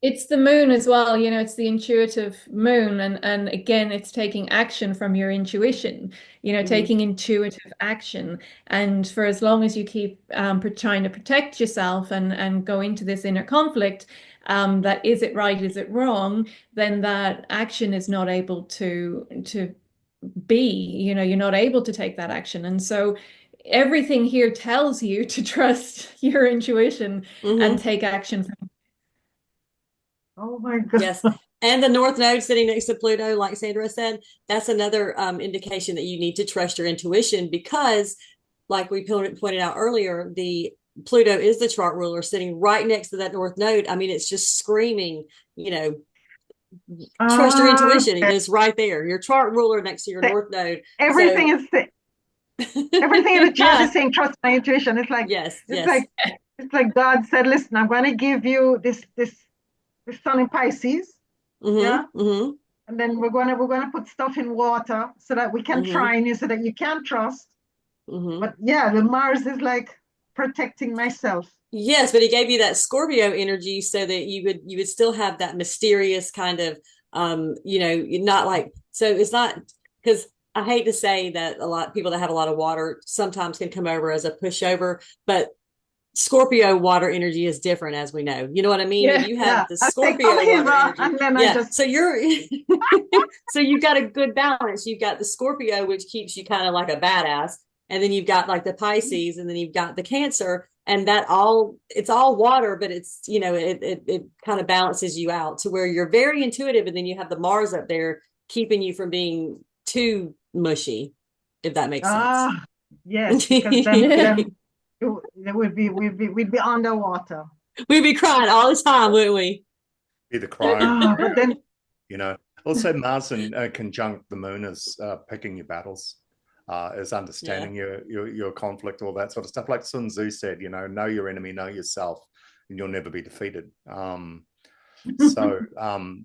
It's the moon as well, you know, it's the intuitive moon. And again, it's taking action from your intuition, you know, taking intuitive action. And for as long as you keep trying to protect yourself and go into this inner conflict, that is it right, is it wrong, then that action is not able to be, you know, you're not able to take that action. And so everything here tells you to trust your intuition and take action. Oh my God. Yes. And the North Node sitting next to Pluto, like Sandra said, that's another indication that you need to trust your intuition because, like we pointed out earlier, the Pluto is the chart ruler sitting right next to that North Node. I mean, it's just screaming, you know, trust your intuition. It is right there. Your chart ruler next to your North Node. Everything is everything in the chart is saying trust my intuition. It's like yes, it's like God said, listen, I'm going to give you this sun in Pisces. Yeah. And then we're gonna put stuff in water so that we can train you so that you can trust. But yeah, the Mars is like protecting myself. Yes, but he gave you that Scorpio energy so that you would still have that mysterious kind of you know, not like, so it's not, because I hate to say that a lot of people that have a lot of water sometimes can come over as a pushover, but Scorpio water energy is different, as we know. You know what I mean? Yeah, you have the I Scorpio water energy. and then I just So you're so you've got a good balance. You've got the Scorpio, which keeps you kind of like a badass, and then you've got like the Pisces, and then you've got the Cancer, and that all it's all water, but it's, you know, it kind of balances you out to where you're very intuitive, and then you have the Mars up there keeping you from being too mushy, if that makes sense. Yes, because then we'd be underwater. We'd be crying all the time, wouldn't we? Be the crying. But then, you know, also Mars in conjunct the moon is picking your battles, is understanding your conflict, all that sort of stuff. Like Sun Tzu said, you know your enemy, know yourself, and you'll never be defeated. So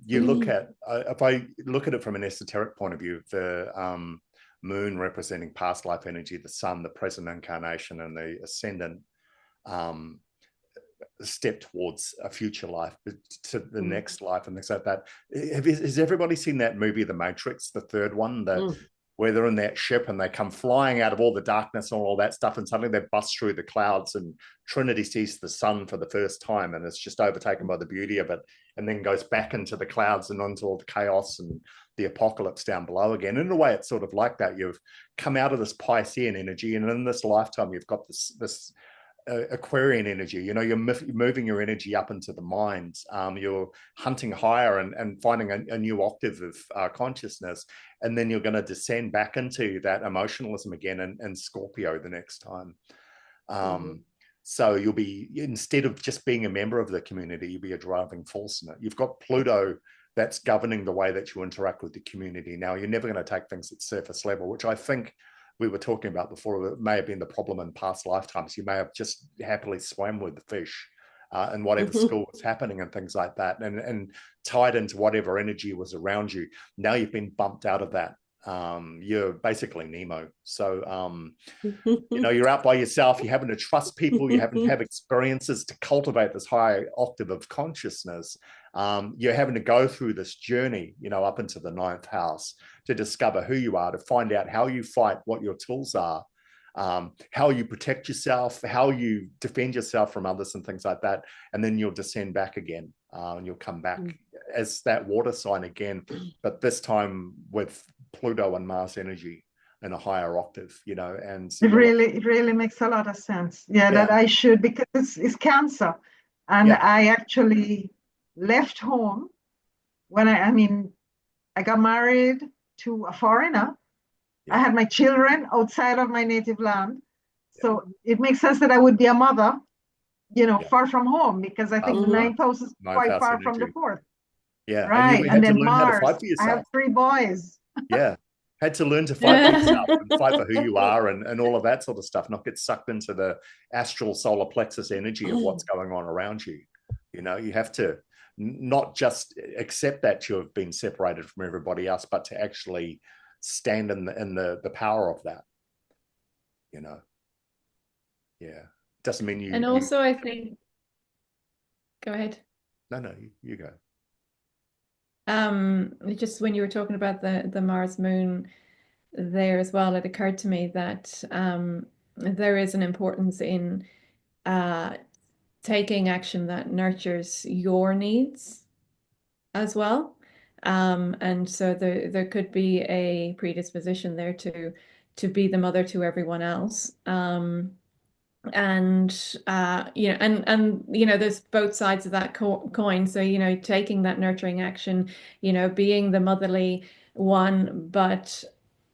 you look at, if I look at it from an esoteric point of view, the moon representing past life energy, the sun, the present incarnation, and the ascendant step towards a future life, to the next life, and things like that. Has everybody seen that movie, The Matrix, the third one, where they're in that ship and they come flying out of all the darkness and all that stuff, and suddenly they bust through the clouds and Trinity sees the sun for the first time and it's just overtaken by the beauty of it, and then goes back into the clouds and onto all the chaos and the apocalypse down below again. In a way, it's sort of like that. You've come out of this Piscean energy, and in this lifetime you've got this Aquarian energy. You know, you're moving your energy up into the mind. You're hunting higher and finding a new octave of consciousness, and then you're going to descend back into that emotionalism again and Scorpio the next time. So you'll be, instead of just being a member of the community, you'll be a driving force in it. You've got Pluto that's governing the way that you interact with the community. Now, you're never going to take things at surface level, which I think we were talking about before. It may have been the problem in past lifetimes. You may have just happily swam with the fish and whatever school was happening and things like that, and tied into whatever energy was around you. Now you've been bumped out of that. You're basically Nemo. So, you know, you're out by yourself. You're having to trust people. You having to have experiences to cultivate this high octave of consciousness. You're having to go through this journey, you know, up into the ninth house to discover who you are, to find out how you fight, what your tools are, how you protect yourself, how you defend yourself from others and things like that. And then you'll descend back again, and you'll come back as that water sign again, but this time with Pluto and Mars energy in a higher octave, you know, and it really makes a lot of sense. Yeah, that I should, because it's cancer. And I actually left home when I mean, I got married to a foreigner. I had my children outside of my native land. So it makes sense that I would be a mother, you know, far from home, because I think 9,000 is quite far from the fourth. Yeah. Right. And you and had then to learn Mars, how to fight for yourself. I have 3 boys. Yeah. Had to learn to fight for yourself and fight for who you are and all of that sort of stuff, not get sucked into the astral solar plexus energy of what's going on around you. You know, you have to not just accept that you have been separated from everybody else, but to actually stand in the power of that, you know. Yeah. Doesn't mean you. And also, I think, go ahead. No, you go. Just when you were talking about the Mars moon there as well, it occurred to me that there is an importance in taking action that nurtures your needs as well. And so there could be a predisposition there to be the mother to everyone else. And you know, and you know, there's both sides of that coin. So, you know, taking that nurturing action, you know, being the motherly one, but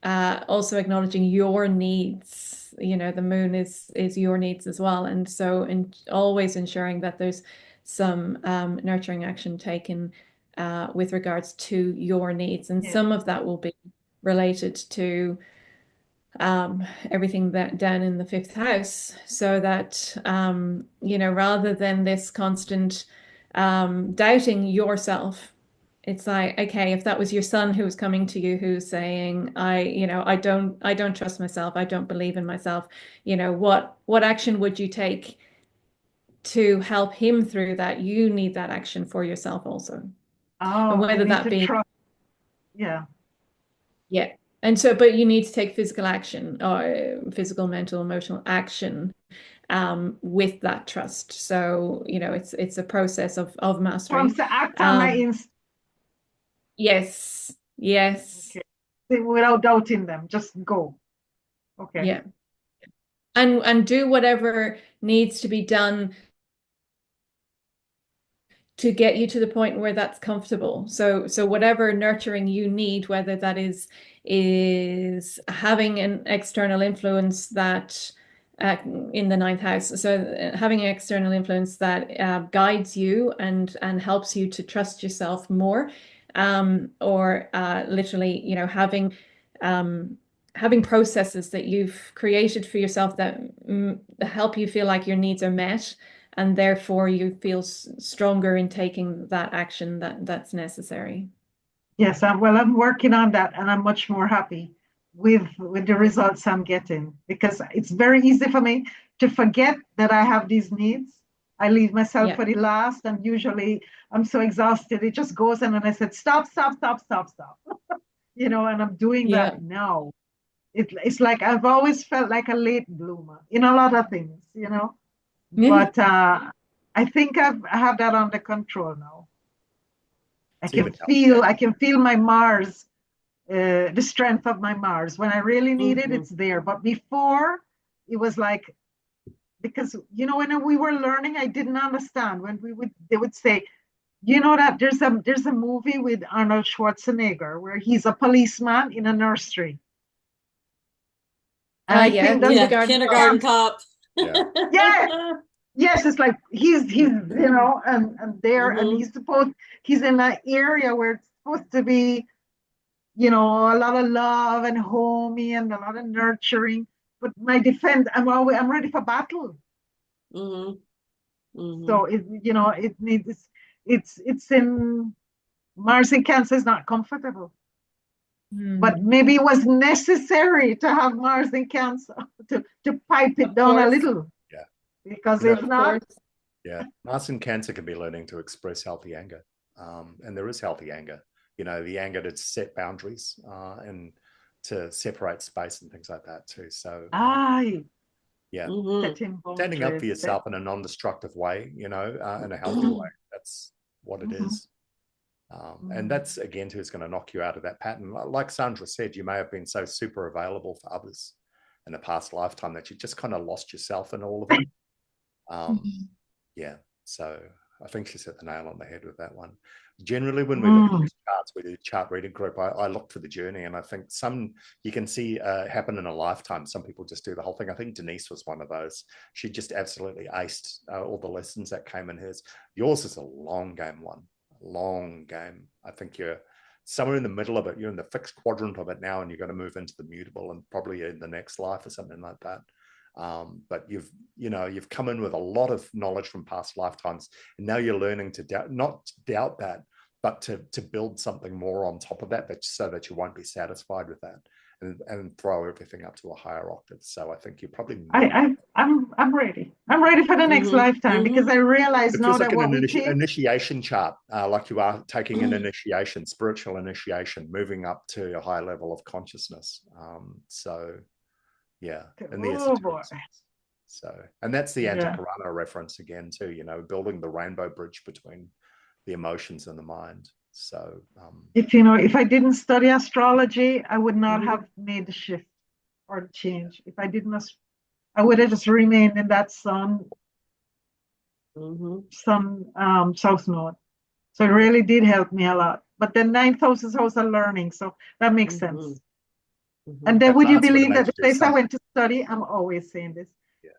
also acknowledging your needs. You know, the moon is your needs as well, and so always ensuring that there's some nurturing action taken with regards to your needs, and some of that will be related to everything that down in the 5th house, so that you know, rather than this constant doubting yourself, it's like, okay, if that was your son who was coming to you, who's saying, I don't trust myself, I don't believe in myself, you know, what action would you take to help him through that? You need that action for yourself also. And whether that be trust. Yeah. And so, but you need to take physical action, or physical, mental, emotional action with that trust. So, you know, it's a process of mastery. From to act on my instinct. Yes. Yes. Okay. Without doubting them, just go. Okay. Yeah. And do whatever needs to be done to get you to the point where that's comfortable. So whatever nurturing you need, whether that is having an external influence that in the 9th house. So having an external influence that guides you and helps you to trust yourself more, or literally, you know, having processes that you've created for yourself that help you feel like your needs are met, and therefore you feel stronger in taking that action that's necessary. Yes, I'm working on that, and I'm much more happy with the results I'm getting, because it's very easy for me to forget that I have these needs. I leave myself for the last, and usually I'm so exhausted, it just goes, and then I said, stop. You know, and I'm doing that now. It's like I've always felt like a late bloomer in a lot of things, you know. But I think I have that under control now. I can feel my Mars, the strength of my Mars. When I really need it, it's there. But before, it was like, because, you know, when we were learning, I didn't understand. When they would say, you know, that there's a movie with Arnold Schwarzenegger where he's a policeman in a nursery. And I think that's kindergarten cop. Yeah. Yes, it's like he's you know, and there, and he's in an area where it's supposed to be, you know, a lot of love and homey and a lot of nurturing. But my defense, I'm ready for battle. So you know, it needs, it's in Mars in Cancer is not comfortable. But maybe it was necessary to have Mars in Cancer to pipe it down a little. Yeah. Because if not. Yeah. Mars in Cancer can be learning to express healthy anger. And there is healthy anger. You know, the anger to set boundaries and to separate space and things like that too. So yeah. Standing up for yourself in a non-destructive way, you know, in a healthy way. That's what it is. And that's, again, who's going to knock you out of that pattern. Like Sandra said, you may have been so super available for others in a past lifetime that you just kind of lost yourself in all of it. Yeah, so I think she's hit the nail on the head with that one. Generally, when we look at these charts, we do chart reading group, I look for the journey, and I think some you can see happen in a lifetime. Some people just do the whole thing. I think Denise was one of those. She just absolutely aced all the lessons that came in hers. Yours is a long game one, long game. I think you're somewhere in the middle of it. You're in the fixed quadrant of it now, and you're going to move into the mutable and probably in the next life or something like that. But you've come in with a lot of knowledge from past lifetimes, and now you're learning to not doubt that, but to build something more on top of that, so that you won't be satisfied with that, and throw everything up to a higher octave. So I think you probably I'm ready. I'm ready for the next lifetime, because I realize now that what we take initiation chart, like you are taking an initiation, spiritual initiation, moving up to a high level of consciousness. So. Yeah, and so, and that's the Antakarana reference again too. Building the rainbow bridge between the emotions and the mind. So, if I didn't study astrology, I would not have made the shift or the change. If I didn't, I would have just remained in that sun south node. So it really did help me a lot. But the 9th house is house of learning, so that makes sense. And then would you believe that the place I went to study, I'm always saying this,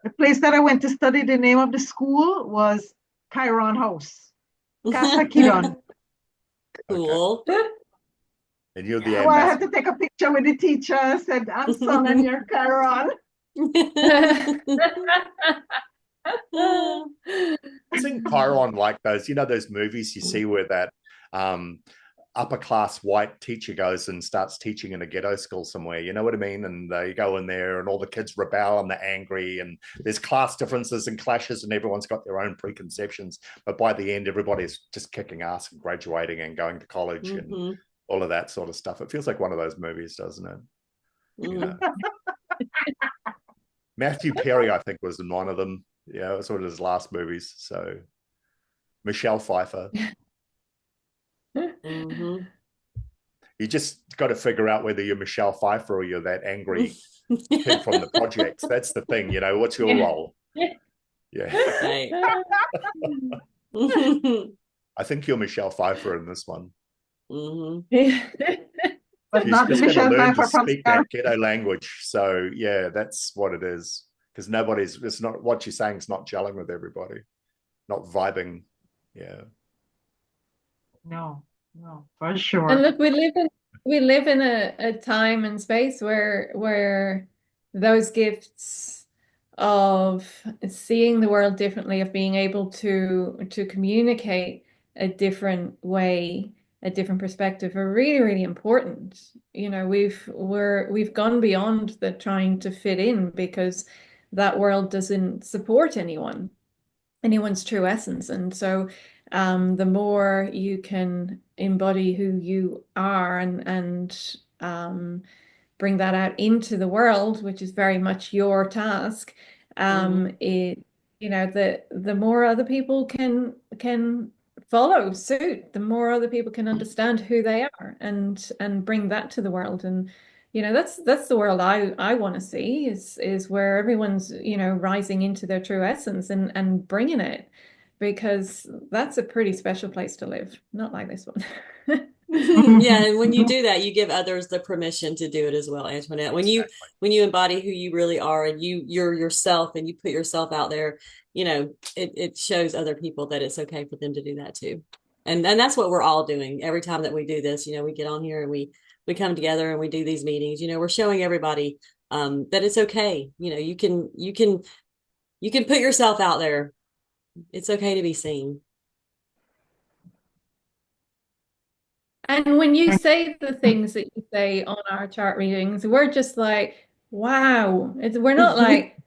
the place that I went to study, the name of the school was Chiron House, Casa Chiron. Cool. And you're the I had to take a picture with the teacher. I said, I'm son and you're Chiron. I've seen Chiron like those movies you see where that upper class white teacher goes and starts teaching in a ghetto school somewhere, you know what I mean? And they go in there and all the kids rebel and they're angry and there's class differences and clashes and everyone's got their own preconceptions. But by the end, everybody's just kicking ass and graduating and going to college and all of that sort of stuff. It feels like one of those movies, doesn't it? Matthew Perry, I think, was in one of them. Yeah, it was one of his last movies. So Michelle Pfeiffer. You just got to figure out whether you're Michelle Pfeiffer or you're that angry kid from the projects. That's the thing, what's your role? Yeah. I think you're Michelle Pfeiffer in this one. But she's not just Michelle going to learn Pfeiffer to speak that ghetto language. So yeah, that's what it is. Because it's not what you're saying is not gelling with everybody, not vibing. Yeah. No, for sure. And look, we live in a time and space where those gifts of seeing the world differently, of being able to communicate a different way, a different perspective, are really, really important. We've gone beyond the trying to fit in, because that world doesn't support anyone's true essence. And so the more you can embody who you are and bring that out into the world, which is very much your task, the more other people can follow suit, the more other people can understand who they are and bring that to the world. And that's the world I want to see, is where everyone's rising into their true essence and bringing it, because that's a pretty special place to live, not like this one. Yeah, and when you do that, you give others the permission to do it as well, Antoinette. When you embody who you really are and you're yourself and you put yourself out there, it shows other people that it's okay for them to do that too. And that's what we're all doing every time that we do this. We get on here and we come together and we do these meetings. We're showing everybody that it's okay. You can put yourself out there. It's okay to be seen. And when you say the things that you say on our chart readings, we're just like, wow. We're not like,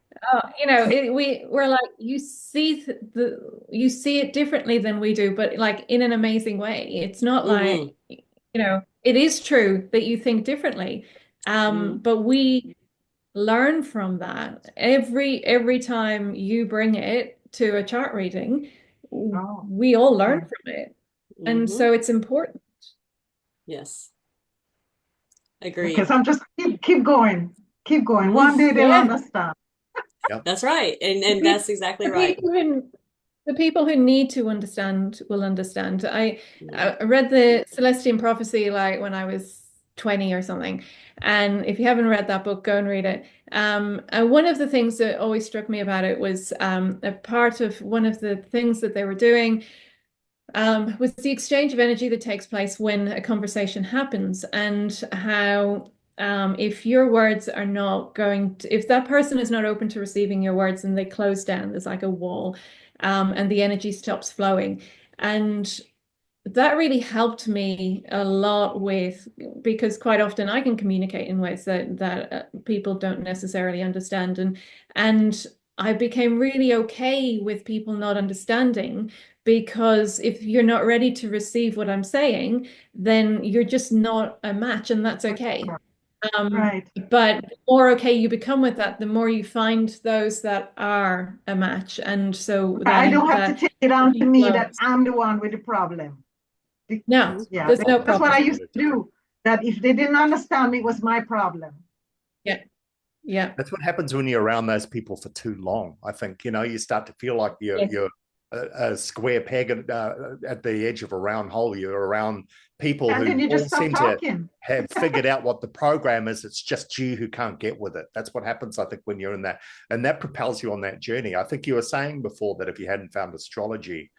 we're like, you see it differently than we do, but like in an amazing way. It's not like, it is true that you think differently. But we learn from that. Every time you bring it to a chart reading, we all learn from it. And so it's important. Yes. Agreed. Because I'm just keep going. Keep going. One day they'll understand. Yep. That's right. And that's exactly right. The people who need to understand will understand. I read the Celestian Prophecy like when I was 20 or something. And if you haven't read that book, go and read it. And one of the things that always struck me about it was a part of one of the things that they were doing was the exchange of energy that takes place when a conversation happens, and how if your words are not going to, if that person is not open to receiving your words and they close down, there's like a wall, and the energy stops flowing. And that really helped me a lot because quite often I can communicate in ways that people don't necessarily understand. And I became really okay with people not understanding, because if you're not ready to receive what I'm saying, then you're just not a match, and that's okay. Right. But the more okay you become with that, the more you find those that are a match. And so I don't have to take it on to me that I'm the one with the problem. No, yeah, there's no that's problem. what I used to do. That if they didn't understand me, it was my problem. Yeah. Yeah. That's what happens when you're around those people for too long. I think, you start to feel like you're a square peg at the edge of a round hole. You're around people who all seem to have figured out what the program is. It's just you who can't get with it. That's what happens, I think, when you're in that. And that propels you on that journey. I think you were saying before that if you hadn't found astrology,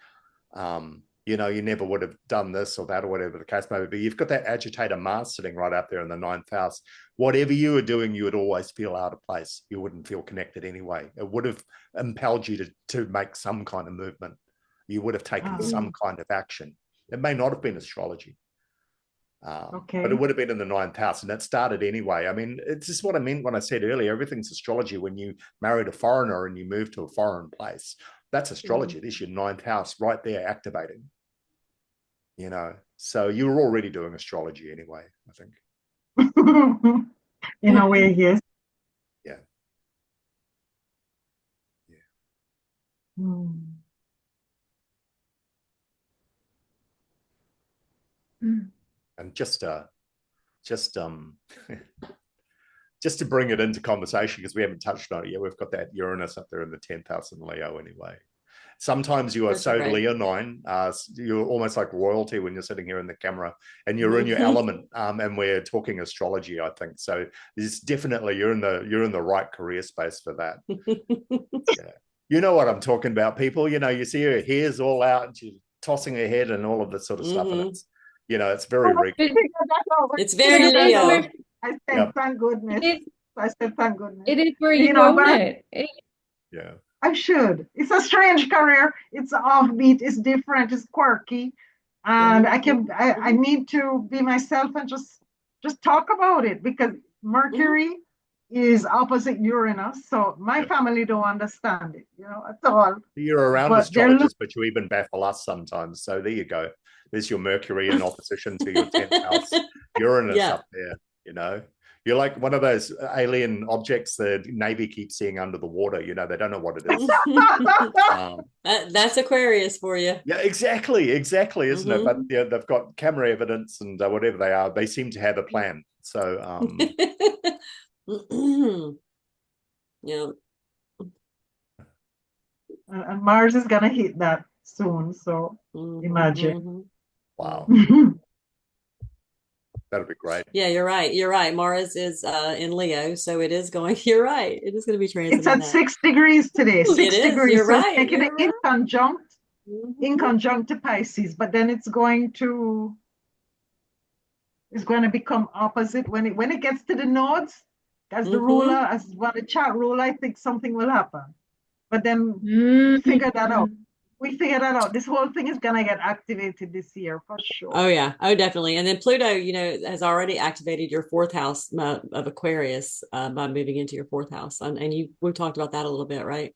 you never would have done this or that or whatever the case may be. But you've got that agitator Mars sitting right up there in the 9th house. Whatever you were doing, you would always feel out of place. You wouldn't feel connected anyway. It would have impelled you to make some kind of movement. You would have taken some kind of action. It may not have been astrology, but it would have been in the 9th house, and that started anyway. I mean, it's just what I meant when I said earlier, everything's astrology. When you married a foreigner and you moved to a foreign place, that's astrology. This is your 9th house right there activating. So you were already doing astrology anyway, I think. In a way, yes. Yeah. And just to bring it into conversation, because we haven't touched on it yet, we've got that Uranus up there in the 10th house in Leo anyway. Sometimes you are so leonine, you're almost like royalty when you're sitting here in the camera, and you're in your element. And we're talking astrology, I think. So it's definitely you're in the right career space for that. Yeah, you know what I'm talking about, people. You see her hair's all out, and she's tossing her head and all of this sort of stuff, and it's very regal. It's very Leo. I said, thank goodness. I said, thank goodness. It is where you want it. Yeah. I should. It's a strange career. It's offbeat. It's different. It's quirky, and I need to be myself and just talk about it, because Mercury is opposite Uranus, so my family don't understand it, at all. You're around astrologers, but you even baffle us sometimes. So there you go. There's your Mercury in opposition to your 10th house. Uranus up there. You're like one of those alien objects the Navy keeps seeing under the water. They don't know what it is. That's Aquarius for you. Yeah, exactly, isn't it? But they've got camera evidence and whatever they are. They seem to have a plan. So, yeah. And Mars is gonna hit that soon. So imagine. Wow. That'd be great. Yeah, you're right. Mars is in Leo, so it is going. You're right. It is going to be transiting. It's at 6 degrees today. 6 degrees. You're right. Making it in conjunct to Pisces, but then it's going to become opposite when it gets to the nodes. As the ruler, as the chart ruler, I think something will happen. But then we figure that out. This whole thing is gonna get activated this year for sure. Oh yeah, definitely. And then Pluto, has already activated your 4th house of Aquarius by moving into your 4th house, and we talked about that a little bit, right?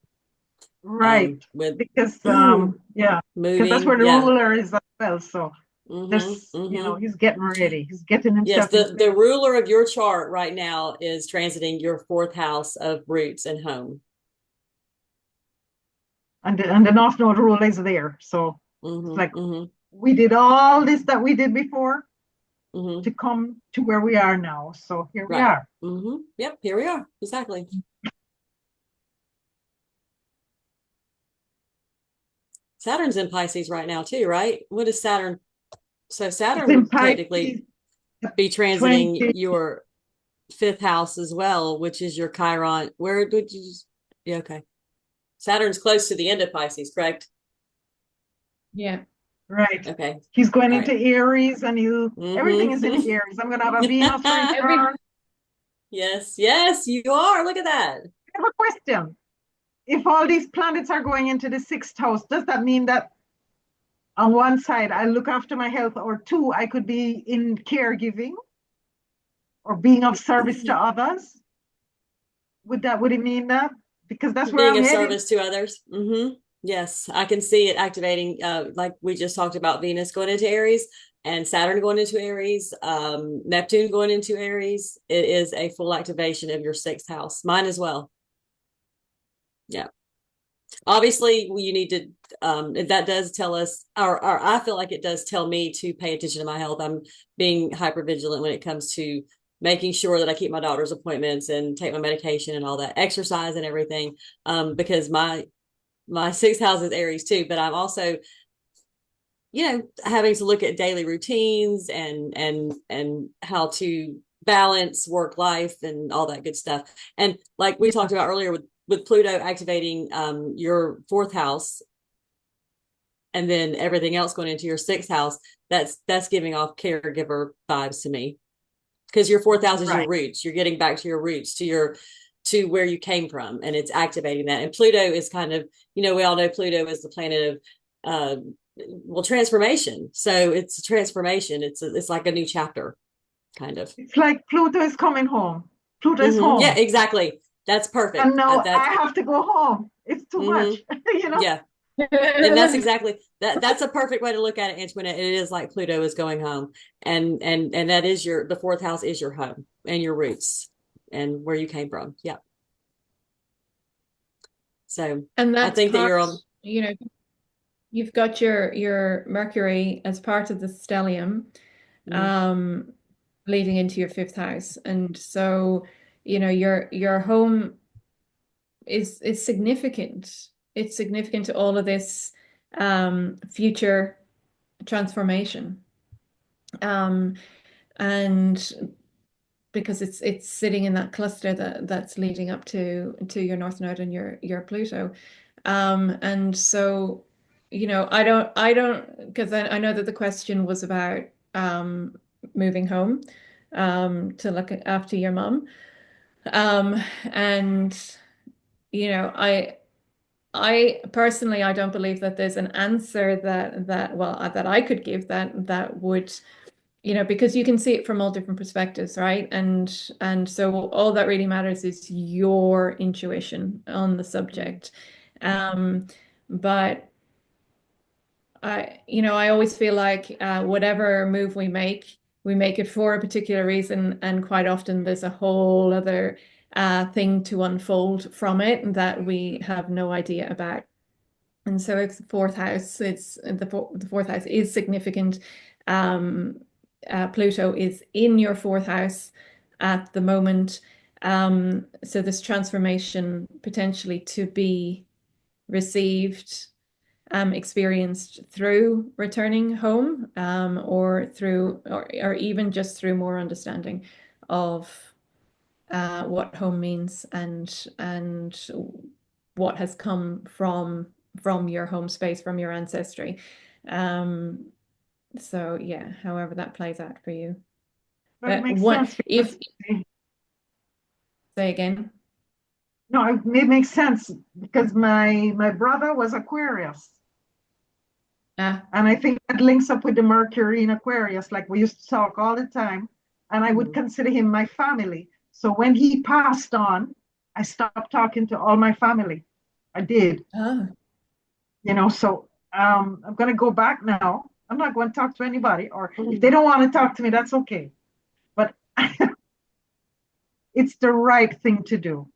Right. Because because that's where the ruler is as well. So he's getting ready. He's getting himself. Yes, the ruler of your chart right now is transiting your 4th house of roots and home. And the North Node rule is there, so it's like we did all this that we did before Mm-hmm. to come to where we are now. So here we Right. are. Mm-hmm. Yep, here we are. Exactly. Saturn's in Pisces right now too, right? What is Saturn? So Saturn It's in would Pisces technically be transiting 20. your fifth house as well, which is your Chiron. Where would you just, yeah, okay. Saturn's close to the end of Pisces, correct? Yeah. Right. Okay. He's going All into right. Aries and everything is in Mm-hmm. Aries. I'm going to have a Venus return. Yes, yes, you are. Look at that. I have a question. If all these planets are going into the sixth house, does that mean that on one side I look after my health, or two, I could be in caregiving or being of service to others? Would it mean that? Because that's where Being I'm of heading. service to others. Mm-hmm. Yes, I can see it activating. Like we just talked about, Venus going into Aries and Saturn going into Aries, Neptune going into Aries. It is a full activation of your sixth house. Mine as well. Yeah. Obviously, you need to. That does tell us, or I feel like it does tell me to pay attention to my health. I'm being hyper vigilant when it comes to making sure that I keep my doctor's appointments and take my medication and all that, exercise and everything. Because my sixth house is Aries too, but I'm also, having to look at daily routines and how to balance work life and all that good stuff. And like we talked about earlier with Pluto activating your fourth house and then everything else going into your sixth house, that's giving off caregiver vibes to me. Because your fourth house is your roots. You're getting back to your roots, to where you came from, and it's activating that. And Pluto is kind of, we all know Pluto is the planet of transformation. So it's a transformation. It's like a new chapter, kind of. It's like Pluto is coming home. Pluto is home. Yeah, exactly. That's perfect. And now I have to go home. It's too much, Yeah. And that's exactly that's a perfect way to look at it, Antoinette. It is like Pluto is going home, and that is the fourth house is your home and your roots and where you came from. Yeah. So And I that's think that you're on. You've got your Mercury as part of the stellium, leading into your fifth house, and so your home is significant. It's significant to all of this future transformation, and because it's sitting in that cluster that's leading up to your North Node and your Pluto, and so I don't because I know that the question was about moving home to look after your mum, and I personally, I don't believe that there's an answer that I could give that would, because you can see it from all different perspectives, right? And so all that really matters is your intuition on the subject. But I always feel like whatever move we make it for a particular reason, and quite often there's a whole other thing to unfold from it that we have no idea about. And so it's the fourth house. It's the fourth house is significant. Pluto is in your fourth house at the moment. So this transformation potentially to be received, experienced through returning home, or even just through more understanding of what home means and what has come from your home space, from your ancestry. So yeah, however that plays out for you. That makes what sense. if say again? No, it makes sense because my brother was Aquarius. And I think that links up with the Mercury in Aquarius. Like we used to talk all the time, and I would consider him my family. So when he passed on, I stopped talking to all my family. I did. So I'm going to go back now. I'm not going to talk to anybody, or if they don't want to talk to me, that's okay. But it's the right thing to do.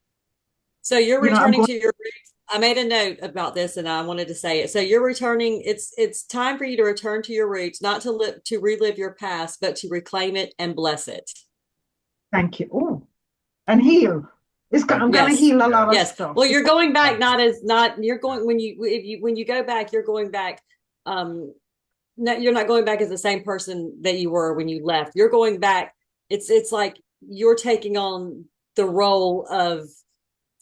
So you're returning to your roots. I made a note about this and I wanted to say it. So you're returning. It's time for you to return to your roots, not to relive your past, but to reclaim it and bless it. Thank you. Oh, and heal. I'm going to Yes. heal a lot of Yes. stuff. Well, you're going back you're going when you go back, you're going back you're not going back as the same person that you were when you left. You're going back. It's like you're taking on the role of,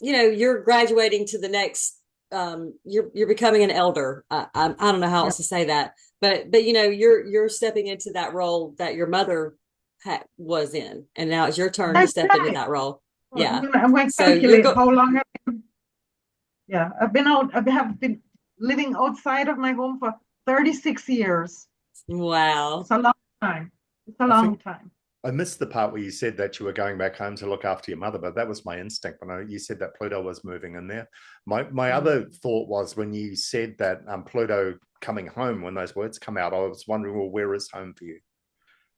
you're graduating to the next. You're becoming an elder. I don't know how else to say that, but you're stepping into that role that your mother was in, and now it's your turn to step into that role. Yeah. I'm going to So calculate how long. Yeah, I've been living outside of my home for 36 years. Wow. It's a long time. It's a long time. I missed the part where you said that you were going back home to look after your mother, but that was my instinct when you said that Pluto was moving in there. My other thought was when you said that Pluto coming home, when those words come out, I was wondering, well, where is home for you?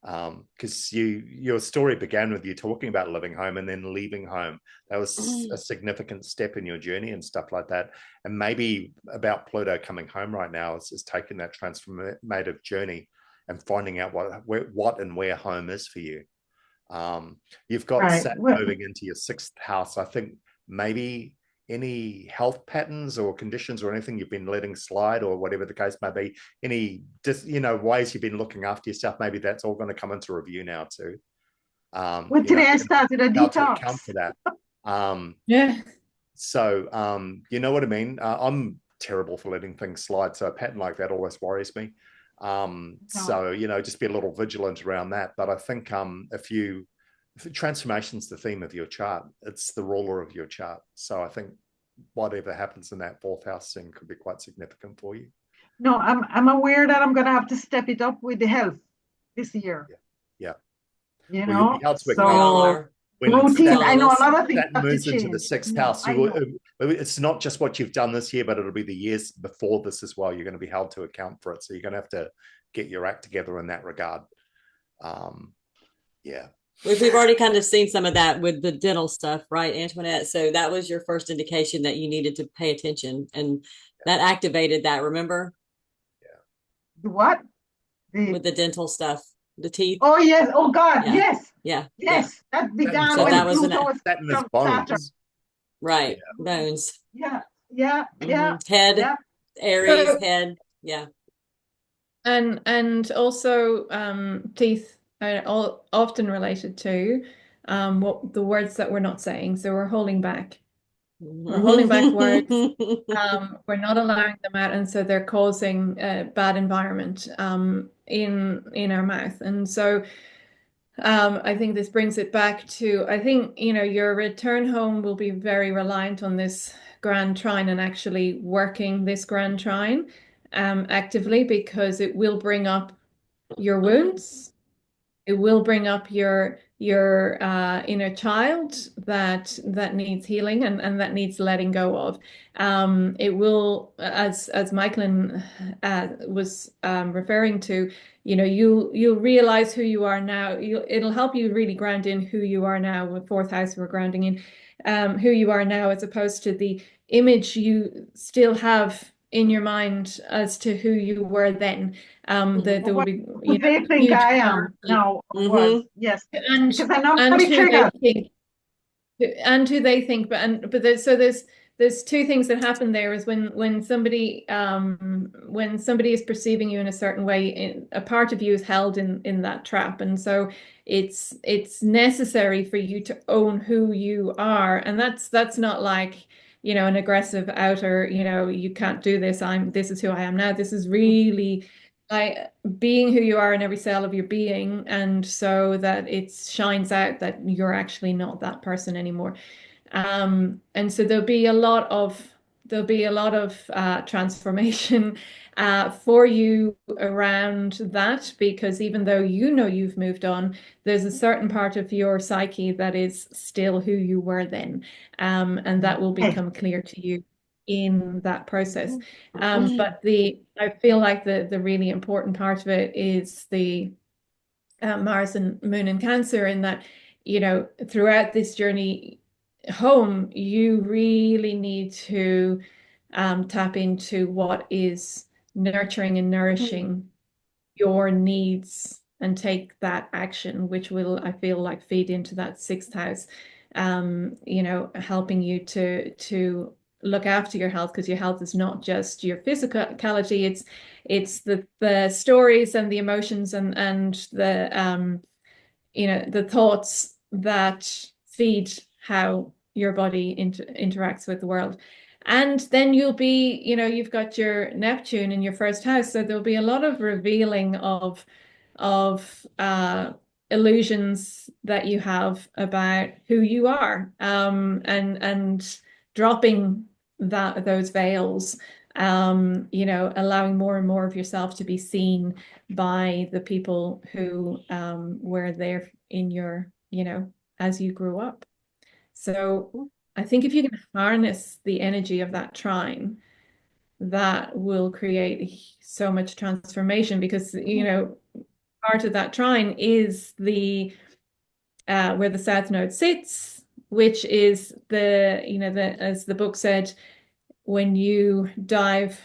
Because your story began with you talking about living home and then leaving home. That was a significant step in your journey and stuff like that. And maybe about Pluto coming home right now is taking that transformative journey and finding out what and where home is for you. You've got Saturn moving into your 6th house. I think maybe any health patterns or conditions or anything you've been letting slide or whatever the case may be, any ways you've been looking after yourself, maybe that's all going to come into review now too. Well, today I started a detox. To account for that. Yeah. So you know what I mean? I'm terrible for letting things slide. So a pattern like that always worries me. So, just be a little vigilant around that. But I think if transformation's the theme of your chart, it's the ruler of your chart. So I think whatever happens in that 4th house thing could be quite significant for you. No, I'm aware that I'm going to have to step it up with the health this year. Yeah. So routine. I know a lot of things that moves into the 6th house. It's not just what you've done this year, but it'll be the years before this as well. You're going to be held to account for it. So you're going to have to get your act together in that regard. Yeah. We've already kind of seen some of that with the dental stuff, right, Antoinette? So that was your first indication that you needed to pay attention, and that activated that, remember? Yeah. What? With the dental stuff, the teeth. Oh, yes. Oh, God. Yeah. Yes. Yeah. Yes. Yeah. That began so when that was that in his bones. Right. Yeah. Bones. Yeah. Yeah. Yeah. Head. Yeah. Aries, head. Yeah. And also teeth are all often related to what the words that we're not saying. So we're holding back. We're holding back words. We're not allowing them out, and so they're causing a bad environment in our mouth. And so I think this brings it back to, I think, your return home will be very reliant on this grand trine and actually working this grand trine actively, because it will bring up your wounds. It will bring up your inner child that needs healing and that needs letting go of. It will, as Michaelin was referring to, you'll realize who you are now. It'll help you really ground in who you are now. With 4th house, we're grounding in who you are now, as opposed to the image you still have in your mind as to who you were then. There will be, they think I am now. Yes, and because I know how to trigger. And who they think, but there's 2 things that happen there. Is when somebody is perceiving you in a certain way, a part of you is held in that trap, and so it's necessary for you to own who you are, and that's not like, an aggressive outer, you can't do this. This is who I am now. This is really like being who you are in every cell of your being, and so that it shines out that you're actually not that person anymore. And so there'll be a lot of transformation for you around that, because even though you've moved on, there's a certain part of your psyche that is still who you were then, and that will become clear to you in that process. But I feel like the really important part of it is the Mars and Moon in Cancer, in that, throughout this journey, home, you really need to tap into what is nurturing and nourishing your needs and take that action, which will, I feel like, feed into that sixth house, helping you to look after your health, because your health is not just your physicality, it's the stories and the emotions and the thoughts that feed how your body interacts with the world. And then you've got your Neptune in your first house, so there'll be a lot of revealing of illusions that you have about who you are, and dropping those veils, allowing more and more of yourself to be seen by the people who were there in your, as you grew up. So I think if you can harness the energy of that trine, that will create so much transformation, because, part of that trine is the where the South Node sits, which is as the book said, when you dive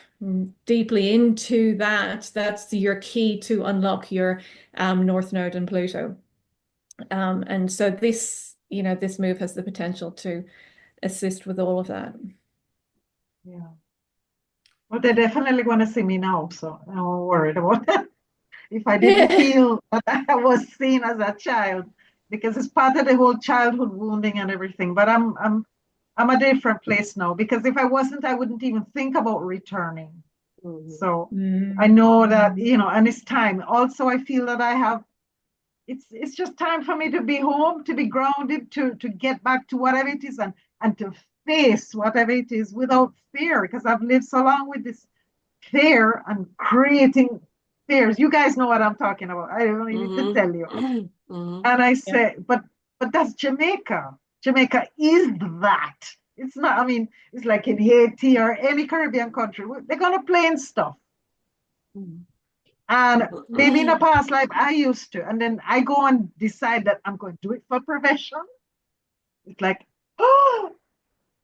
deeply into that, that's your key to unlock your North Node and Pluto. And so this move has the potential to assist with all of that. Yeah. Well, they're definitely going to see me now, so I'm not worried about that. If I didn't feel that I was seen as a child, because it's part of the whole childhood wounding and everything. But I'm a different place now, because if I wasn't, I wouldn't even think about returning. So I know that, and it's time. Also, I feel that I have, it's just time for me to be home, to be grounded, to get back to whatever it is, and to face whatever it is without fear, because I've lived so long with this fear and creating fears. You guys know what I'm talking about. I don't need to tell you. And I say, but that's Jamaica. Jamaica is that. It's not, I mean, it's like in Haiti or any Caribbean country, they're going to play in stuff. And maybe in a past life, I used to. And then I go and decide that I'm going to do it for profession. It's like, oh,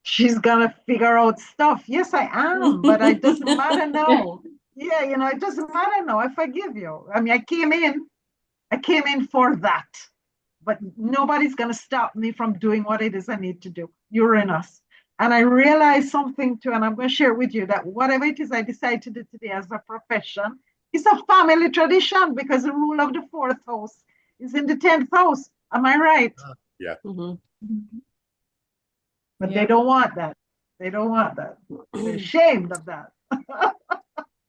she's going to figure out stuff. Yes, I am, but it doesn't matter now. Yeah, it doesn't matter now. I forgive you. I mean, I came in for that. But nobody's going to stop me from doing what it is I need to do. Uranus. And I realized something too, and I'm going to share with you, that whatever it is I decide to do today as a profession, it's a family tradition, because the rule of the fourth house is in the 10th house. Am I right? Yeah. But they don't want that. They don't want that. They're ashamed of that.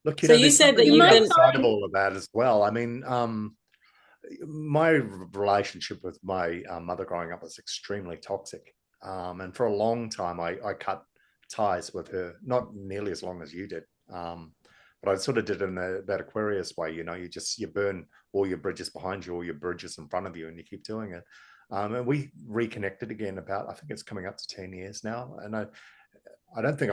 Look, so you said that you've been outside of all of that as well. I mean, my relationship with my mother growing up was extremely toxic. And for a long time, I cut ties with her, not nearly as long as you did. But I sort of did it in that Aquarius way, you burn all your bridges behind you, all your bridges in front of you, and you keep doing it. And we reconnected again I think it's coming up to 10 years now. And I don't think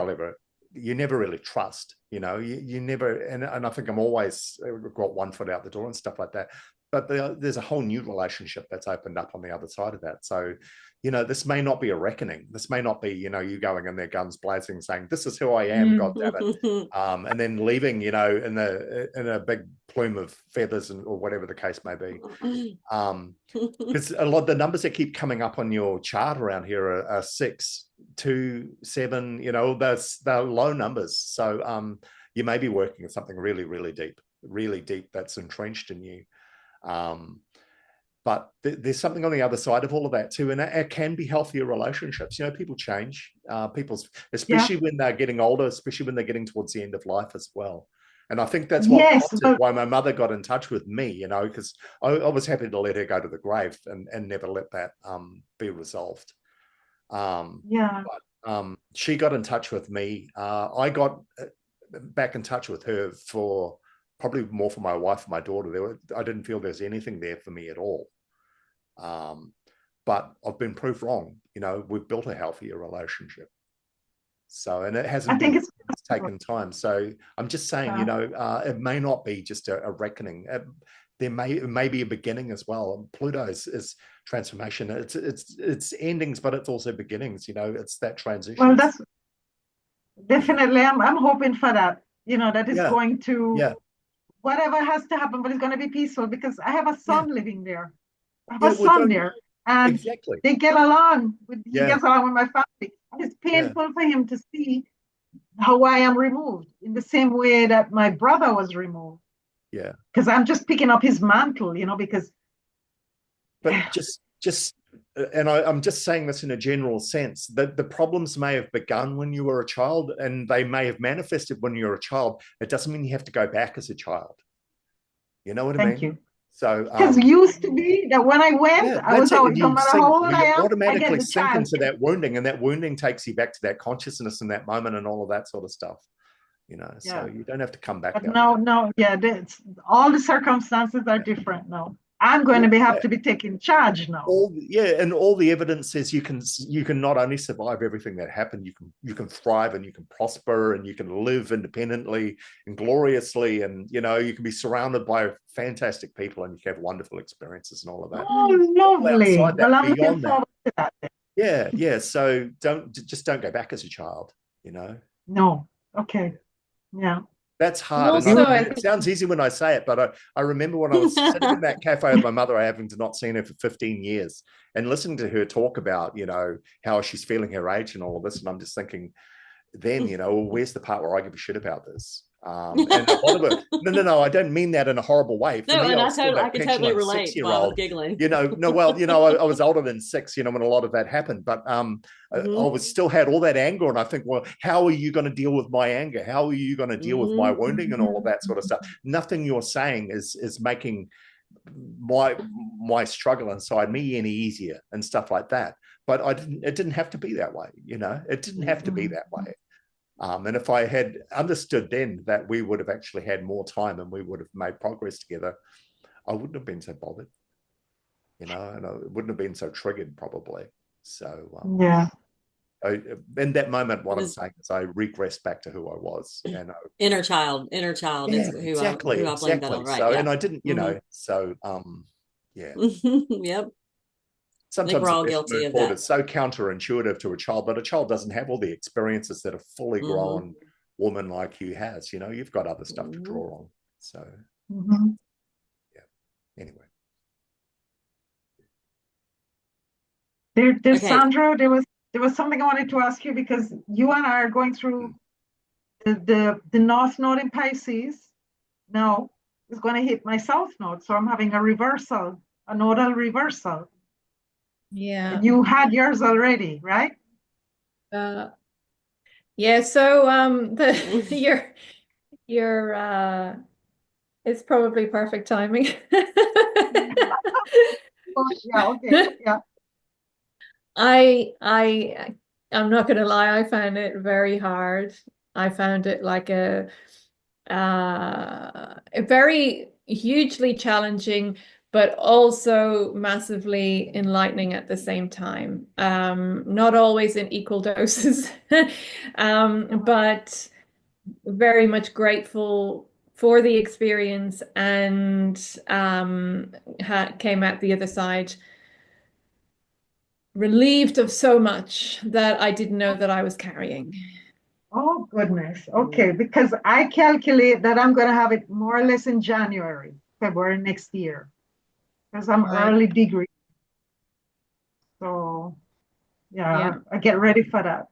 you never really trust, you never, and I think I'm always got one foot out the door and stuff like that. But there's a whole new relationship that's opened up on the other side of that. So, this may not be a reckoning. This may not be, you going in there guns blazing saying, this is who I am, God damn it. And then leaving, in a big plume of feathers or whatever the case may be. Because a lot of the numbers that keep coming up on your chart around here are 6, 2, 7, they're low numbers. So you may be working at something really, really deep that's entrenched in you. But there's something on the other side of all of that too, and it can be healthier relationships. People change, especially when they're getting older, especially when they're getting towards the end of life as well. And I think that's what prompted why my mother got in touch with me, because I was happy to let her go to the grave and never let that be resolved. But she got in touch with me. I got back in touch with her for probably more for my wife and my daughter. I didn't feel there's anything there for me at all. But I've been proved wrong. We've built a healthier relationship. So, and it hasn't been, it's taken time. So I'm just saying, it may not be just a reckoning. there may be a beginning as well. Pluto is transformation. It's endings, but it's also beginnings. It's that transition. Well, that's definitely. I'm hoping for that. That is going to whatever has to happen, but it's going to be peaceful because I have a son living there. I have a son there, and exactly. they get along. He gets along with my family. And it's painful for him to see how I am removed in the same way that my brother was removed. Yeah. Because I'm just picking up his mantle, because. But and I'm just saying this in a general sense, that the problems may have begun when you were a child and they may have manifested when you were a child. It doesn't mean you have to go back as a child. You know what I mean? Thank you. So because it used to be that when I went, I was always, no matter how old I am, automatically I get the sink chance. into that wounding, and that wounding takes you back to that consciousness in that moment and all of that sort of stuff. So you don't have to come back. But no, all the circumstances are different now. I'm going to have to be taking charge now. And all the evidence says you can not only survive everything that happened, you can thrive and you can prosper and you can live independently and gloriously, and you can be surrounded by fantastic people and you can have wonderful experiences and all of that. Oh, lovely! Well, I'm looking forward to that. Yeah. So don't go back as a child. No. Okay. Yeah. That's hard. It sounds easy when I say it, but I remember when I was sitting in that cafe with my mother, having to not seen her for 15 years and listening to her talk about, how she's feeling her age and all of this. And I'm just thinking then, where's the part where I give a shit about this? And a lot of it, no, I don't mean that in a horrible way. For me, I can totally relate while I was giggling. I was older than 6, when a lot of that happened, but I was still had all that anger, and I think, well, how are you going to deal with my anger? How are you going to deal with my wounding and all of that sort of stuff? Nothing you're saying is making my struggle inside me any easier and stuff like that. But it didn't have to be that way, it didn't have to be that way. And if I had understood then that we would have actually had more time and we would have made progress together, I wouldn't have been so bothered, and I wouldn't have been so triggered probably. So in that moment, what I'm saying is I regressed back to who I was. Inner child is who I blame that on, right? So, and I didn't, Yep. Sometimes we're all guilty of that. It's so counterintuitive to a child, but a child doesn't have all the experiences that a fully grown woman like you has. You've got other stuff to draw on. So, Anyway. There's Sandra. There was something I wanted to ask you because you and I are going through the North Node in Pisces. Now it's going to hit my South Node, so I'm having a nodal reversal. Yeah. And you had yours already, right? Yeah. So your it's probably perfect timing. Okay. Yeah. I'm not going to lie. I found it very hard. I found it like a very hugely challenging, but also massively enlightening at the same time. Not always in equal doses, but very much grateful for the experience, and came out the other side relieved of so much that I didn't know that I was carrying. Oh, goodness. Okay, because I calculate that I'm going to have it more or less in February next year. Because I'm early degree. So, I get ready for that.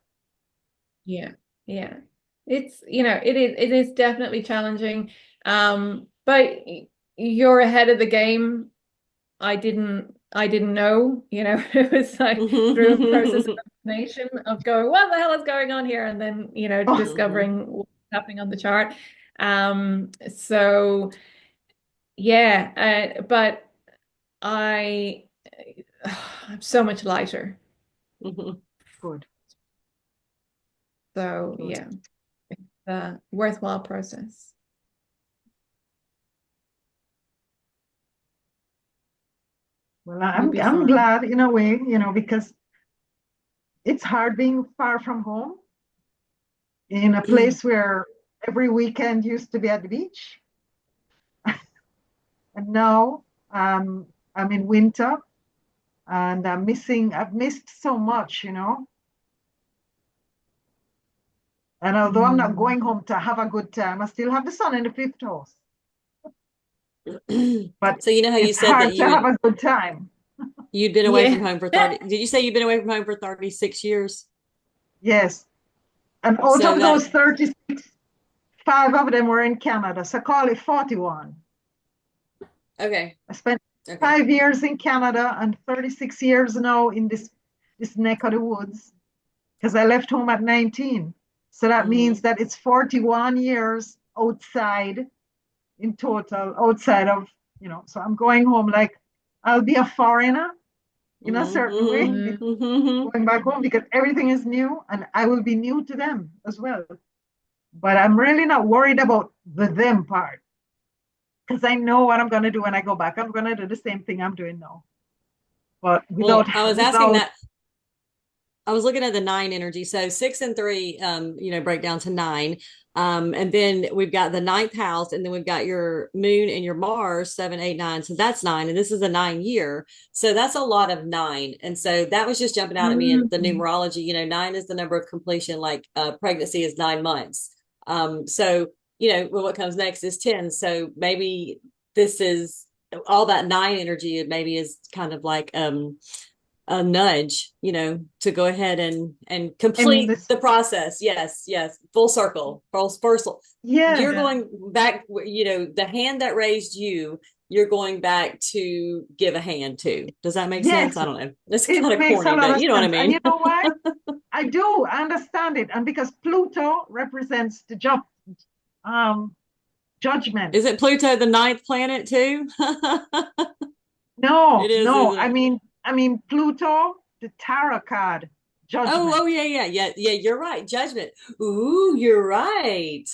Yeah. It's, it is definitely challenging. But you're ahead of the game. I didn't know, it was like through a process of information of going, what the hell is going on here? And then, discovering what's happening on the chart. But I'm so much lighter. Good. So it's a worthwhile process. Well, I'm glad in a way, because it's hard being far from home in a place where every weekend used to be at the beach. And now I'm in winter, and I've missed so much, you know. And although I'm not going home to have a good time, I still have the sun in the fifth house. But So you know how you it's said that hard to have a good time. you'd been away from Yeah. home for 30. Did you say you've been away from home for 36 years? Yes. And out So of that those 36, 5 of them were in Canada. So call it 41. okay. I spent Okay. 5 years in Canada and 36 years now in this neck of the woods because I left home at 19. So that means Mm-hmm. that it's 41 years outside in total, outside of, you know, so I'm going home like I'll be a foreigner in a certain way, Mm-hmm. Mm-hmm. going back home because everything is new and I will be new to them as well. But I'm really not worried about the them part because I know what I'm going to do when I go back. I'm going to do the same thing I'm doing now, but Well, I was asking without that I was looking at the nine energy. So 6 and 3, break down to nine. And then we've got the ninth house, and then we've got your moon and your Mars, 7, 8, 9. So that's nine. And this is a 9 year. So that's a lot of nine. And so that was just jumping out at me in the Mm, numerology. Nine is the number of completion, like pregnancy is 9 months. Well, what comes next is 10. So maybe this is all that nine energy, maybe is kind of like a nudge, to go ahead and and complete this, the process. Yes, yes, full circle, full circle. yeah, You're going back, the hand that raised you, you're going back to give a hand to. Does that make sense? yes, I don't know. It's it kind of makes a corny, lot but of you know what I sense. And mean. you know why? I do understand it. And because Pluto represents the um, judgment. Is it Pluto the ninth planet too? No, It is, no. isn't it? I mean Pluto, the tarot card, Oh, judgment. oh, yeah, yeah, yeah, yeah. You're right. Judgment. Ooh, you're right.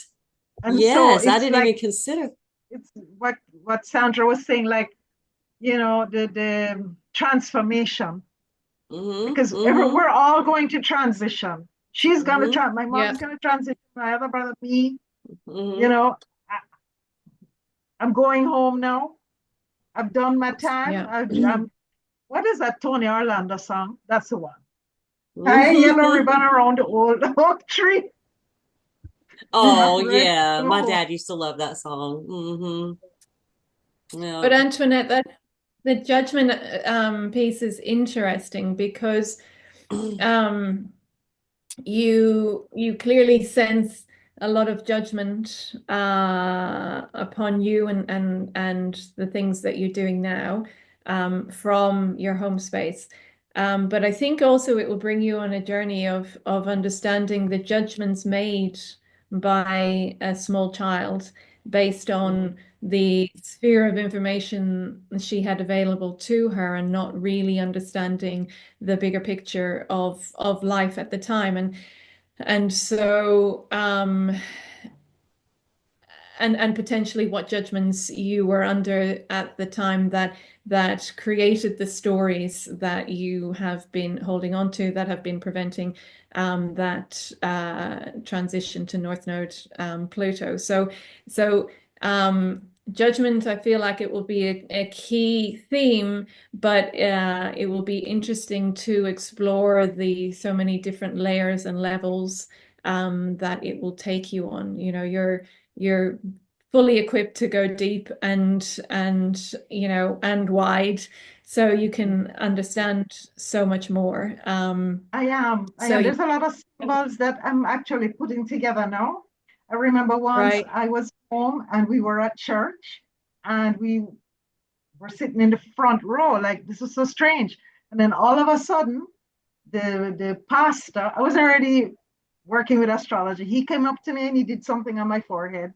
And so Yes, I it's didn't like even consider. it's what Sandra was saying, like, you know, the transformation. Mm-hmm. Because Mm-hmm. we're all going to transition. She's gonna Mm-hmm. my Yeah. mom's gonna transition, my other brother, me, you Mm-hmm. know, I, I'm going home now. I've done my time. Yeah. What is that Tony Orlando song? That's the one. Tie a yellow ribbon around the old oak tree. Oh I'm ready to yeah, go my home. dad used to love that song. Yeah. But Antoinette, that the judgment piece is interesting because um, you clearly sense a lot of judgment upon you and the things that you're doing now from your home space. But I think also it will bring you on a journey of understanding the judgments made by a small child based Mhm. on the sphere of information she had available to her and not really understanding the bigger picture of life at the time. And so and potentially what judgments you were under at the time that created the stories that you have been holding on to that have been preventing that transition to North Node Pluto. So judgment, I feel like it will be a key theme, but it will be interesting to explore the so many different layers and levels that it will take you on. You're fully equipped to go deep and wide, so you can understand so much more. I So am. There's a lot of symbols that I'm actually putting together now. I remember once right. I was home and we were at church and we were sitting in the front row, like this is so strange. And then all of a sudden, the pastor, I was already working with astrology. He came up to me and he did something on my forehead.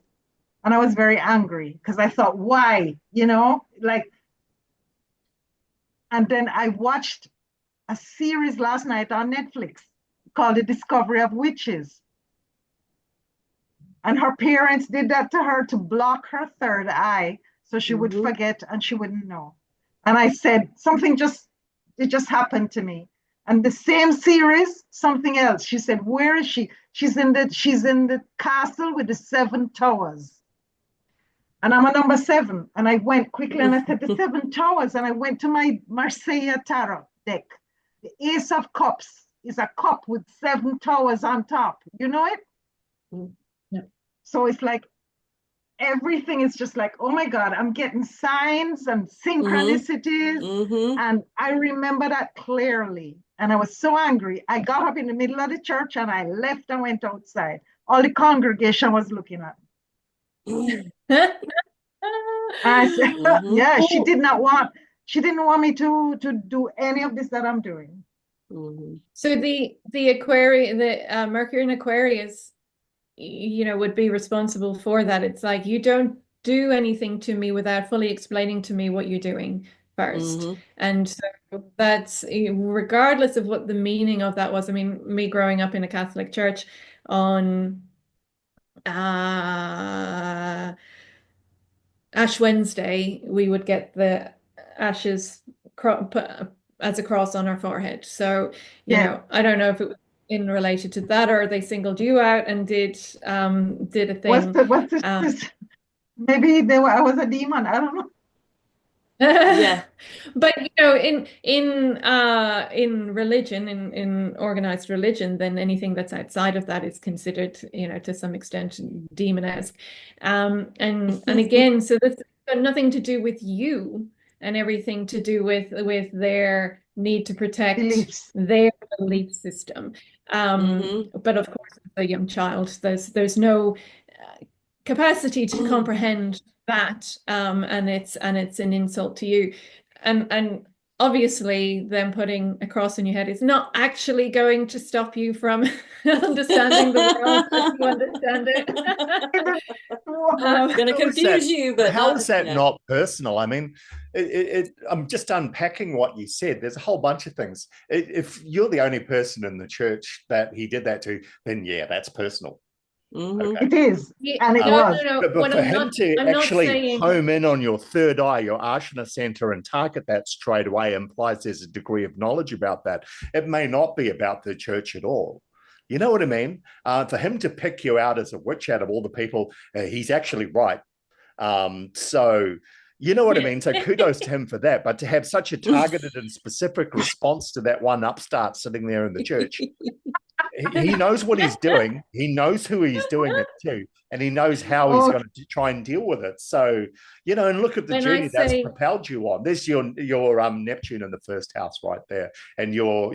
And I was very angry because I thought, why? You know, like, and then I watched a series last night on Netflix called The Discovery of Witches. And her parents did that to her to block her third eye so she would Mhm. forget and she wouldn't know. And I said, something just, it just happened to me. And the same series, something else. She said, where is she? She's in the castle with the seven towers. And I'm a number 7. And I went quickly and I said, the 7 towers. And I went to my Marseille tarot deck. The Ace of Cups is a cup with 7 towers on top. You know it? Yeah. So it's like, everything is just like, oh my God, I'm getting signs and synchronicities. And I remember that clearly. And I was so angry. I got up in the middle of the church and I left and went outside. All the congregation was looking at me. I said, yeah, she didn't want me to do any of this that I'm doing. So the Aquarius, the Mercury in Aquarius, would be responsible for that. It's like, you don't do anything to me without fully explaining to me what you're doing first. And so that's, regardless of what the meaning of that was. I mean, me growing up in a Catholic church, on Ash Wednesday, we would get the ashes put as a cross on our forehead. So, you know, I don't know if it was in related to that, or they singled you out and did a thing. Maybe I was a demon. I don't know. Yeah, but in religion, in organized religion, then anything that's outside of that is considered, to some extent, demonesque. And again, so that's got nothing to do with you, and everything to do with their need to protect their belief system. But of course, as a young child, there's no capacity to comprehend that, and it's an insult to you, and obviously them putting a cross in your head is not actually going to stop you from understanding the world as you understand it. Going to confuse you, but how is that not personal? I mean, I'm just unpacking what you said. There's a whole bunch of things. If you're the only person in the church that he did that to, then yeah, that's personal. Okay. It is, and it was. But for him to actually home in on your third eye, your Ashna center, and target that straight away implies there's a degree of knowledge about that. It may not be about the church at all. You know what I mean? For him to pick you out as a witch out of all the people, he's actually right. So you know what I mean? So kudos to him for that. But to have such a targeted and specific response to that one upstart sitting there in the church, he knows what he's doing. He knows who he's doing it to, and he knows how he's going to try and deal with it. So, and look at the journey that's propelled you on. There's your Neptune in the first house right there, and your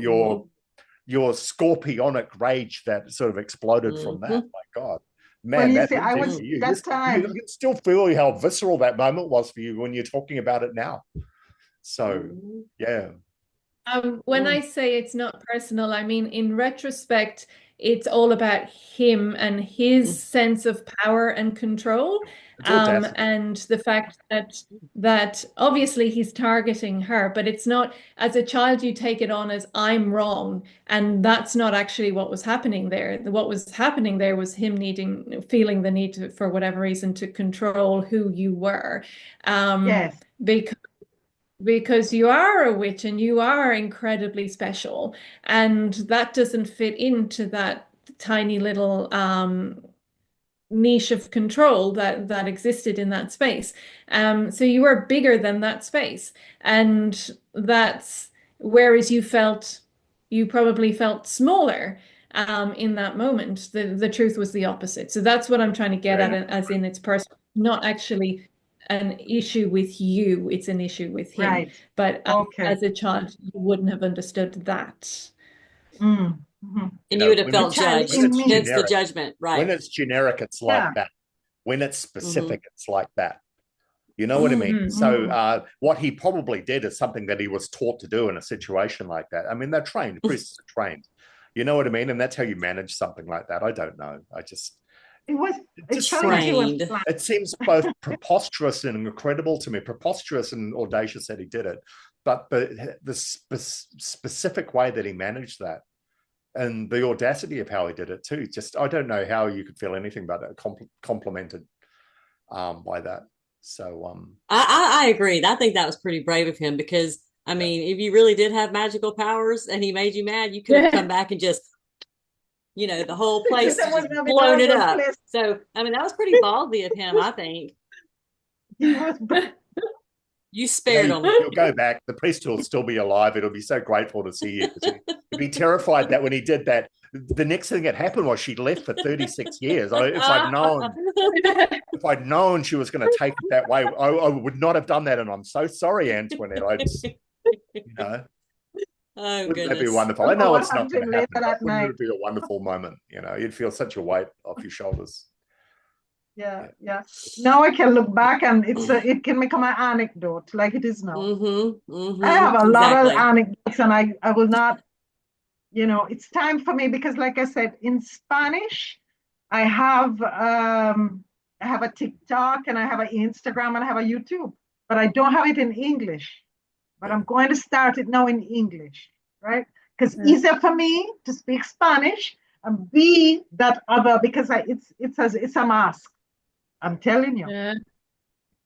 scorpionic rage that sort of exploded from that. My God. Man, you can still feel how visceral that moment was for you when you're talking about it now. So, yeah. When I say it's not personal, I mean, in retrospect, it's all about him and his sense of power and control, and the fact that obviously he's targeting her, but it's not, as a child, you take it on as I'm wrong, and that's not actually what was happening there. What was happening there was him feeling the need to, for whatever reason, to control who you were. Yes. Because you are a witch and you are incredibly special, and that doesn't fit into that tiny little niche of control that existed in that space. So you are bigger than that space, and that's, whereas you probably felt smaller in that moment. The truth was the opposite. So that's what I'm trying to get at, as in it's personal, not actually an issue with you, it's an issue with him. Right. But as a child, you wouldn't have understood that. And you would have felt judged against the judgment, right? When it's generic, it's like that. When it's specific, it's like that. You know what I mean? So what he probably did is something that he was taught to do in a situation like that. I mean, they're trained, priests are trained. You know what I mean? And that's how you manage something like that. I don't know. It seems both preposterous and incredible to me. Preposterous and audacious that he did it, but the specific way that he managed that, and the audacity of how he did it too. Just, I don't know how you could feel anything but complimented by that. So I agree. I think that was pretty brave of him, because I mean, if you really did have magical powers and he made you mad, you could have come back and just, the whole place just blown it up. So, I mean, that was pretty ballsy of him, I think. He was. You spared him. You'll go back. The priest will still be alive. It'll be so grateful to see you. He'd be terrified that when he did that, the next thing that happened was she left for 36 years. If I'd known she was going to take it that way, I would not have done that. And I'm so sorry, Antoinette. Oh, wouldn't goodness. that be wonderful? I know it's not going to happen, but wouldn't it be a wonderful moment? You'd feel such a weight off your shoulders. Yeah. Now I can look back and it can become an anecdote like it is now. I have a lot of anecdotes, and I will not, it's time for me, because like I said, in Spanish, I have a TikTok, and I have an Instagram, and I have a YouTube, but I don't have it in English. But I'm going to start it now in English, right? Because it's easier for me to speak Spanish and be that other, because it's a mask. I'm telling you, it's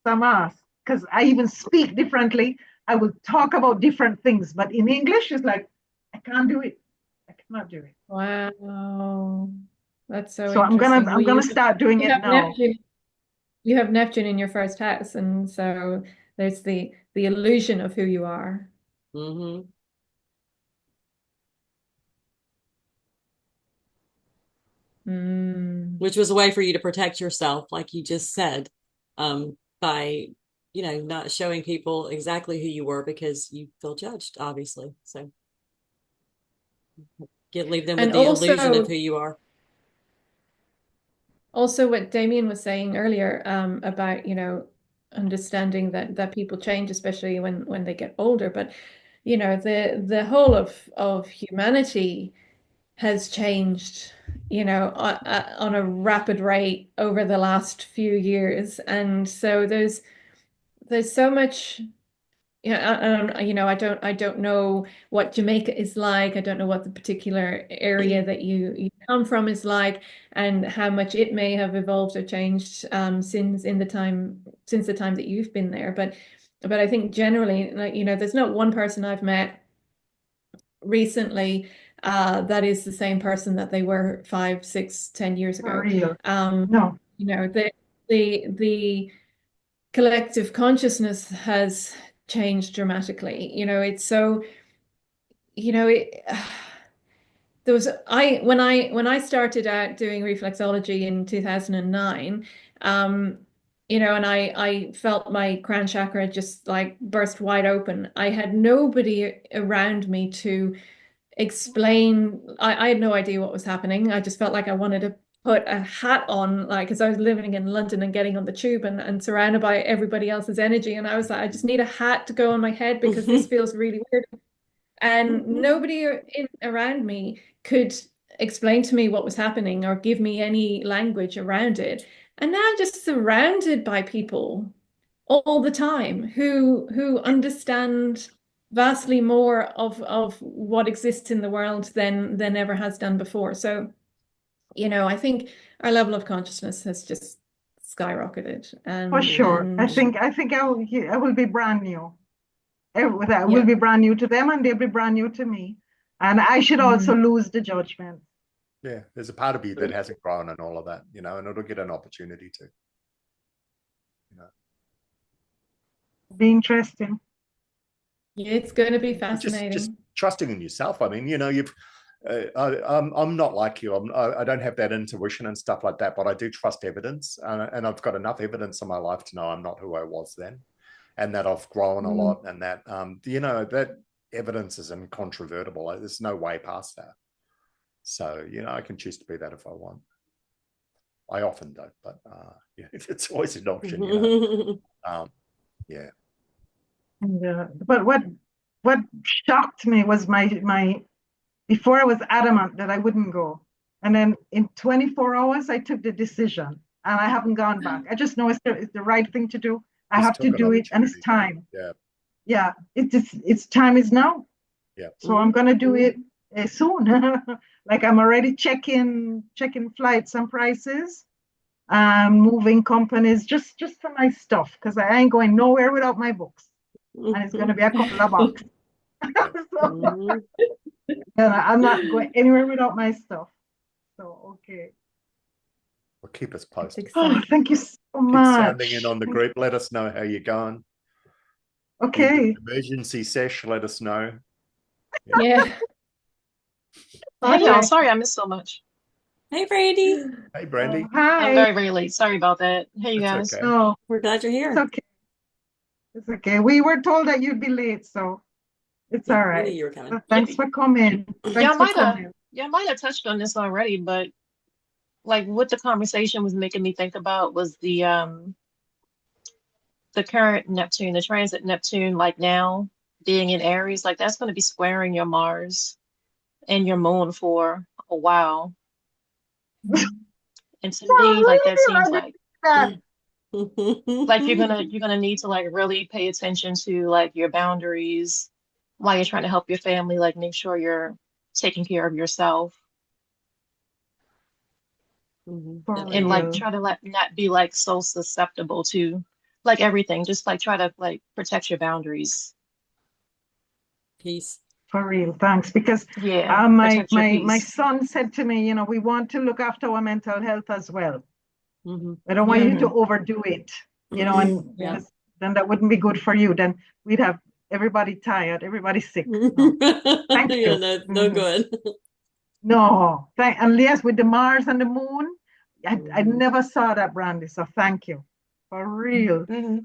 a mask. Because I even speak differently. I will talk about different things, but in English, it's like, I can't do it. I cannot do it. Wow, that's so I'm gonna start doing it now. You have Neptune in your first house, and so there's the illusion of who you are. Which was a way for you to protect yourself, like you just said, by not showing people exactly who you were because you feel judged, obviously. So leave them with the illusion of who you are. Also, what Damien was saying earlier about understanding that people change, especially when they get older. But the whole of humanity has changed, on a rapid rate over the last few years, and so there's so much. I don't know what Jamaica is like. I don't know what the particular area that you come from is like, and how much it may have evolved or changed since the time that you've been there. But I think generally, there's not one person I've met recently that is the same person that they were 5, 6, 10 years ago. No. The collective consciousness has changed dramatically. It's so, when I started out doing reflexology in 2009, and I felt my crown chakra just like burst wide open. I had nobody around me to explain. I had no idea what was happening. I just felt like I wanted to put a hat on, like, because I was living in London and getting on the tube and surrounded by everybody else's energy. And I was like, I just need a hat to go on my head because this feels really weird. And nobody around me could explain to me what was happening or give me any language around it. And now I'm just surrounded by people all the time who understand vastly more of what exists in the world than ever has done before. So I think our level of consciousness has just skyrocketed. For sure. I think I will be brand new. That will be brand new to them, and they'll be brand new to me. And I should also lose the judgment. Yeah, there's a part of you that hasn't grown and all of that, and it'll get an opportunity to. Be interesting. Yeah, it's going to be fascinating. Just trusting in yourself. I mean, I'm not like you. I don't have that intuition and stuff like that, but I do trust evidence, and I've got enough evidence in my life to know I'm not who I was then, and that I've grown a lot, and that that evidence is incontrovertible. There's no way past that. So I can choose to be that if I want. I often don't, but it's always an option. Yeah. But what shocked me was my before I was adamant that I wouldn't go, and then in 24 hours I took the decision, and I haven't gone back. I just know it's the right thing to do. I have to do it, and it's time. Yeah. It's time is now. Yeah. So I'm gonna do it soon. Like I'm already checking flights and prices, moving companies just for my stuff, because I ain't going nowhere without my books, and it's gonna be a couple of bucks. I'm not going anywhere without my stuff. So okay. Well, keep us It's posted. Oh, exciting. thank you so Keep much. sounding in on the group. Let us know how you're going. Okay. Emergency sesh, let us know. Yeah. Hey y'all, Okay. sorry I missed so much. Hey, Brandy. Hey, Brandy. I'm Hi. very late. Sorry about that. Hey you That's guys. okay. No, We're glad you're it's here. okay. It's okay. We were told that you'd be late, so it's Yeah, all we knew right. you were coming. So thanks for coming. Thanks Y'all for might have coming. y'all might have touched on this already, but like what the conversation was making me think about was the current Neptune, the transit Neptune, like now being in Aries, like that's going to be squaring your Mars and your Moon for a while. And to me, like that seems That. like you're gonna need to like really pay attention to like your boundaries while you're trying to help your family, like make sure you're taking care of yourself For and like real. try to like not be like so susceptible to like everything. Just like try to like protect your boundaries. Peace. For real. Thanks. Because Yeah, my protect your my peace. son said to me, we want to look after our mental health as well. Mm-hmm. I don't want you to Hmm. overdo it, and Yeah. because then that wouldn't be good for you. Then we'd have everybody tired, everybody sick. No. Thank Yeah, you. no Mhm. good. No, and yes, with the Mars and the Moon, I Mhm. never saw that, Brandy. So thank you. For real. Hmm.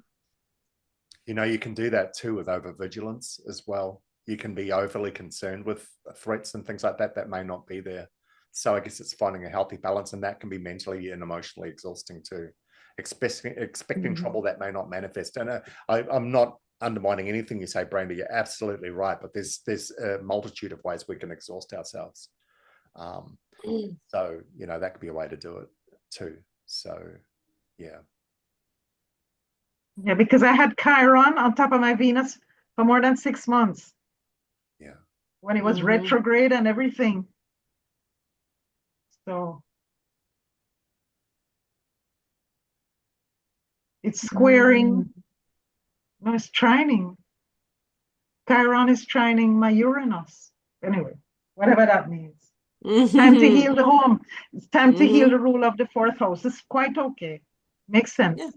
You can do that too with overvigilance as well. You can be overly concerned with threats and things like that that may not be there. So I guess it's finding a healthy balance, and that can be mentally and emotionally exhausting too. Expecting trouble that may not manifest. And I'm not undermining anything you say, Brandy. You're absolutely right. But there's a multitude of ways we can exhaust ourselves. So that could be a way to do it too. So yeah. Yeah, because I had Chiron on top of my Venus for more than 6 months Yeah. when it was Mhm. retrograde and everything. So it's squaring. No, it's trining. Chiron is trining my Uranus. Anyway, whatever that means. Time to heal the home. It's time to heal the rule of the fourth house. It's quite okay. Makes sense. Yeah.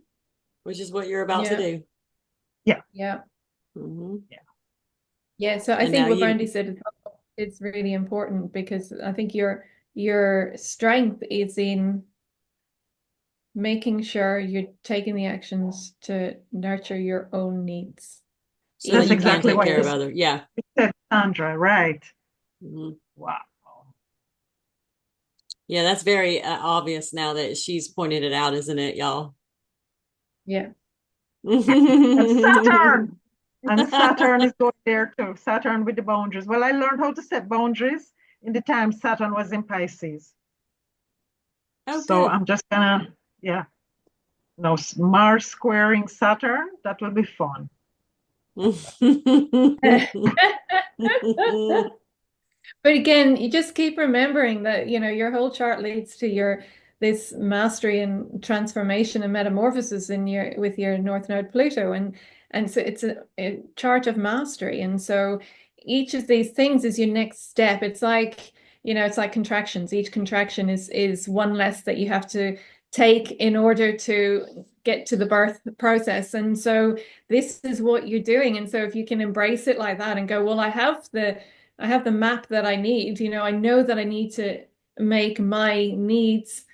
Which is what you're about to do. Yeah. Yeah. Mm-hmm. Yeah. So I And think now what Brandy said is really important because I think your strength is in making sure you're taking the actions to nurture your own needs. so that That's you can exactly take what care you of other. Yeah. said, Sandra. Right. Mm-hmm. Wow. Yeah, that's very obvious now that she's pointed it out, isn't it, y'all? Yeah. And Saturn. And Saturn is going there too. Saturn with the boundaries. Well, I learned how to set boundaries in the time Saturn was in Pisces. Oh, So good. I'm just gonna, yeah. No, Mars squaring Saturn. That will be fun. But again, you just keep remembering that, your whole chart leads to this mastery and transformation and metamorphosis with your North Node Pluto. And so it's a chart of mastery. And so each of these things is your next step. It's like, it's like contractions. Each contraction is one less that you have to take in order to get to the birth process. And so this is what you're doing. And so if you can embrace it like that and go, well, I have the map that I need. I know that I need to make my needs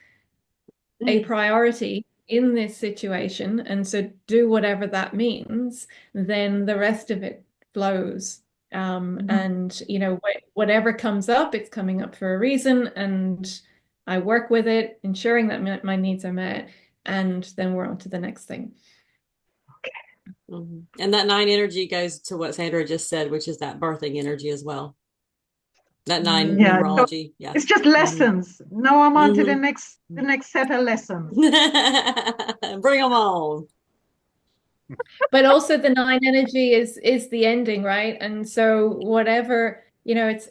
a priority in this situation. And so do whatever that means, then the rest of it flows. And, whatever comes up, it's coming up for a reason. And I work with it, ensuring that my needs are met. And then we're on to the next thing. Mm-hmm. And that 9 energy goes to what Sandra just said, which is that birthing energy as well. That 9 Yeah. numerology. Yeah. It's just lessons. Now I'm on to the Mm-hmm. next set of lessons. Bring them on. But also the 9 energy is the ending, right? And so whatever, it's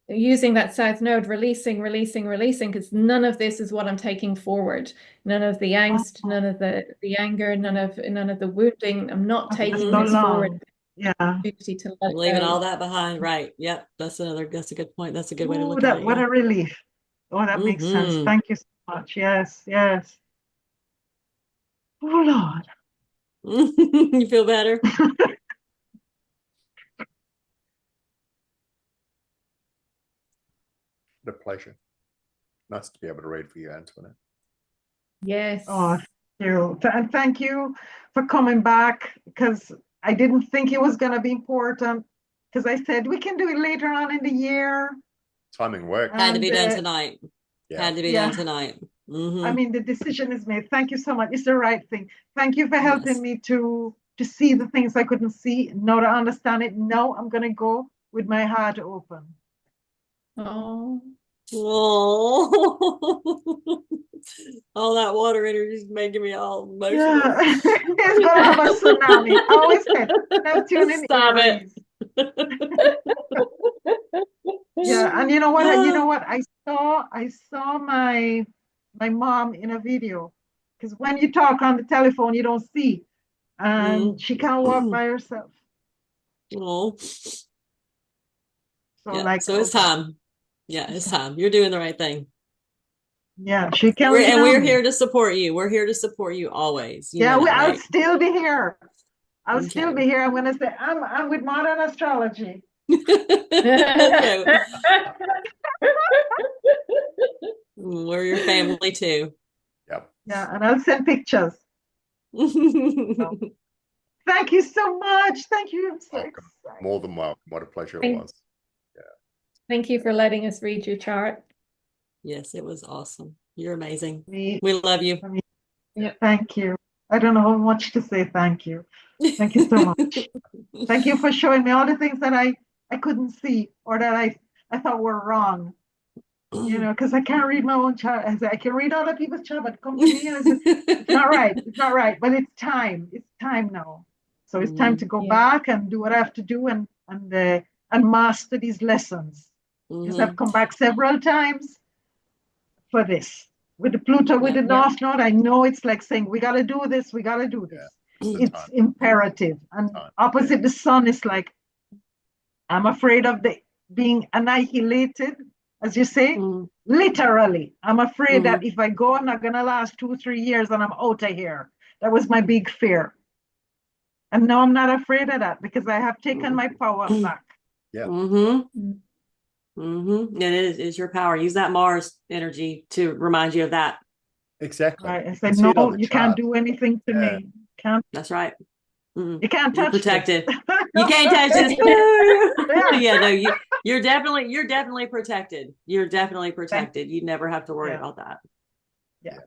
using that South Node, releasing, because none of this is what I'm taking forward. None of the angst, none of the anger, none of the wounding. I'm not taking this forward. Yeah. Duty to let Leaving go. all that behind. Right. Yep. That's a good point. That's a good way to Ooh, look at it. what Yeah. a relief. Oh, that makes sense. Thank you so much. Yes, yes. Oh, Lord. You feel better? A pleasure. Nice to be able to read for you, Antoinette. Yes. Oh, thank you. And thank you for coming back, because I didn't think it was going to be important, because I said we can do it later on in the year. Timing worked. Had to be done tonight. Yeah. Had to be done tonight. I mean, the decision is made. Thank you so much. It's the right thing. Thank you for helping me to see the things I couldn't see, know to understand it. Now I'm going to go with my heart open. Oh. Oh. All that water energy is making me all emotional. Yeah. It's going to have a tsunami. I always said, Neptune in Stop Aries. Yeah, and you know what? I saw my mom in a video, because when you talk on the telephone, you don't see, and she can't walk by herself. Oh. So yeah, so it's time. Yeah, it's time. You're doing the right thing. Yeah, she can. And we're here to support you. We're here to support you always. You know that, I'll right? still be here. I'll still be here. I'm going to say I'm with Modern Astrology. We're your family too. Yep. Yeah, and I'll send pictures. So, thank you so much. Thank you. Welcome. More than welcome. What a pleasure it was. Yeah. Thank you for letting us read your chart. Yes, it was awesome. You're amazing. We love you. Yeah, thank you. I don't know how much to say thank you. Thank you so much. Thank you for showing me all the things that I couldn't see, or that I thought were wrong. Because I can't read my own chart. I can read other people's chart, but come to me and I say, it's not right. It's not right. But it's time. It's time now. So it's time to go back and do what I have to do, and master these lessons. Because I've come back several times for this. With the Pluto, with the North Node, I know it's like saying, we got to do this. We got to do this. It's imperative. And opposite the sun is like, I'm afraid of being annihilated, as you say, literally. I'm afraid that if I go, I'm not going to last 2-3 years and I'm out of here. That was my big fear. And now I'm not afraid of that, because I have taken my power back. Yeah. It's your power. Use that Mars energy to remind you of that. Exactly. Right. I said, no, you can't do anything to me. Can't. That's right. You can't touch. You're protected. You can't touch this. No, you're definitely protected. You're definitely protected. You never have to worry about that. Yeah.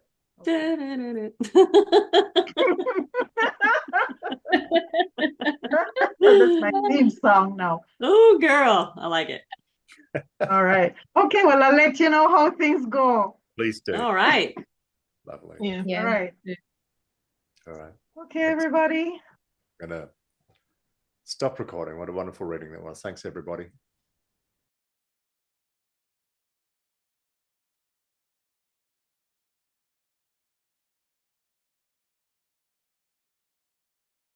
That's my theme song now. Oh, girl, I like it. All right. Okay, well, I'll let you know how things go. Please do. All right. Lovely. Yeah. All right. All right. Okay, everybody. I'm gonna stop recording. What a wonderful reading that was. Thanks, everybody.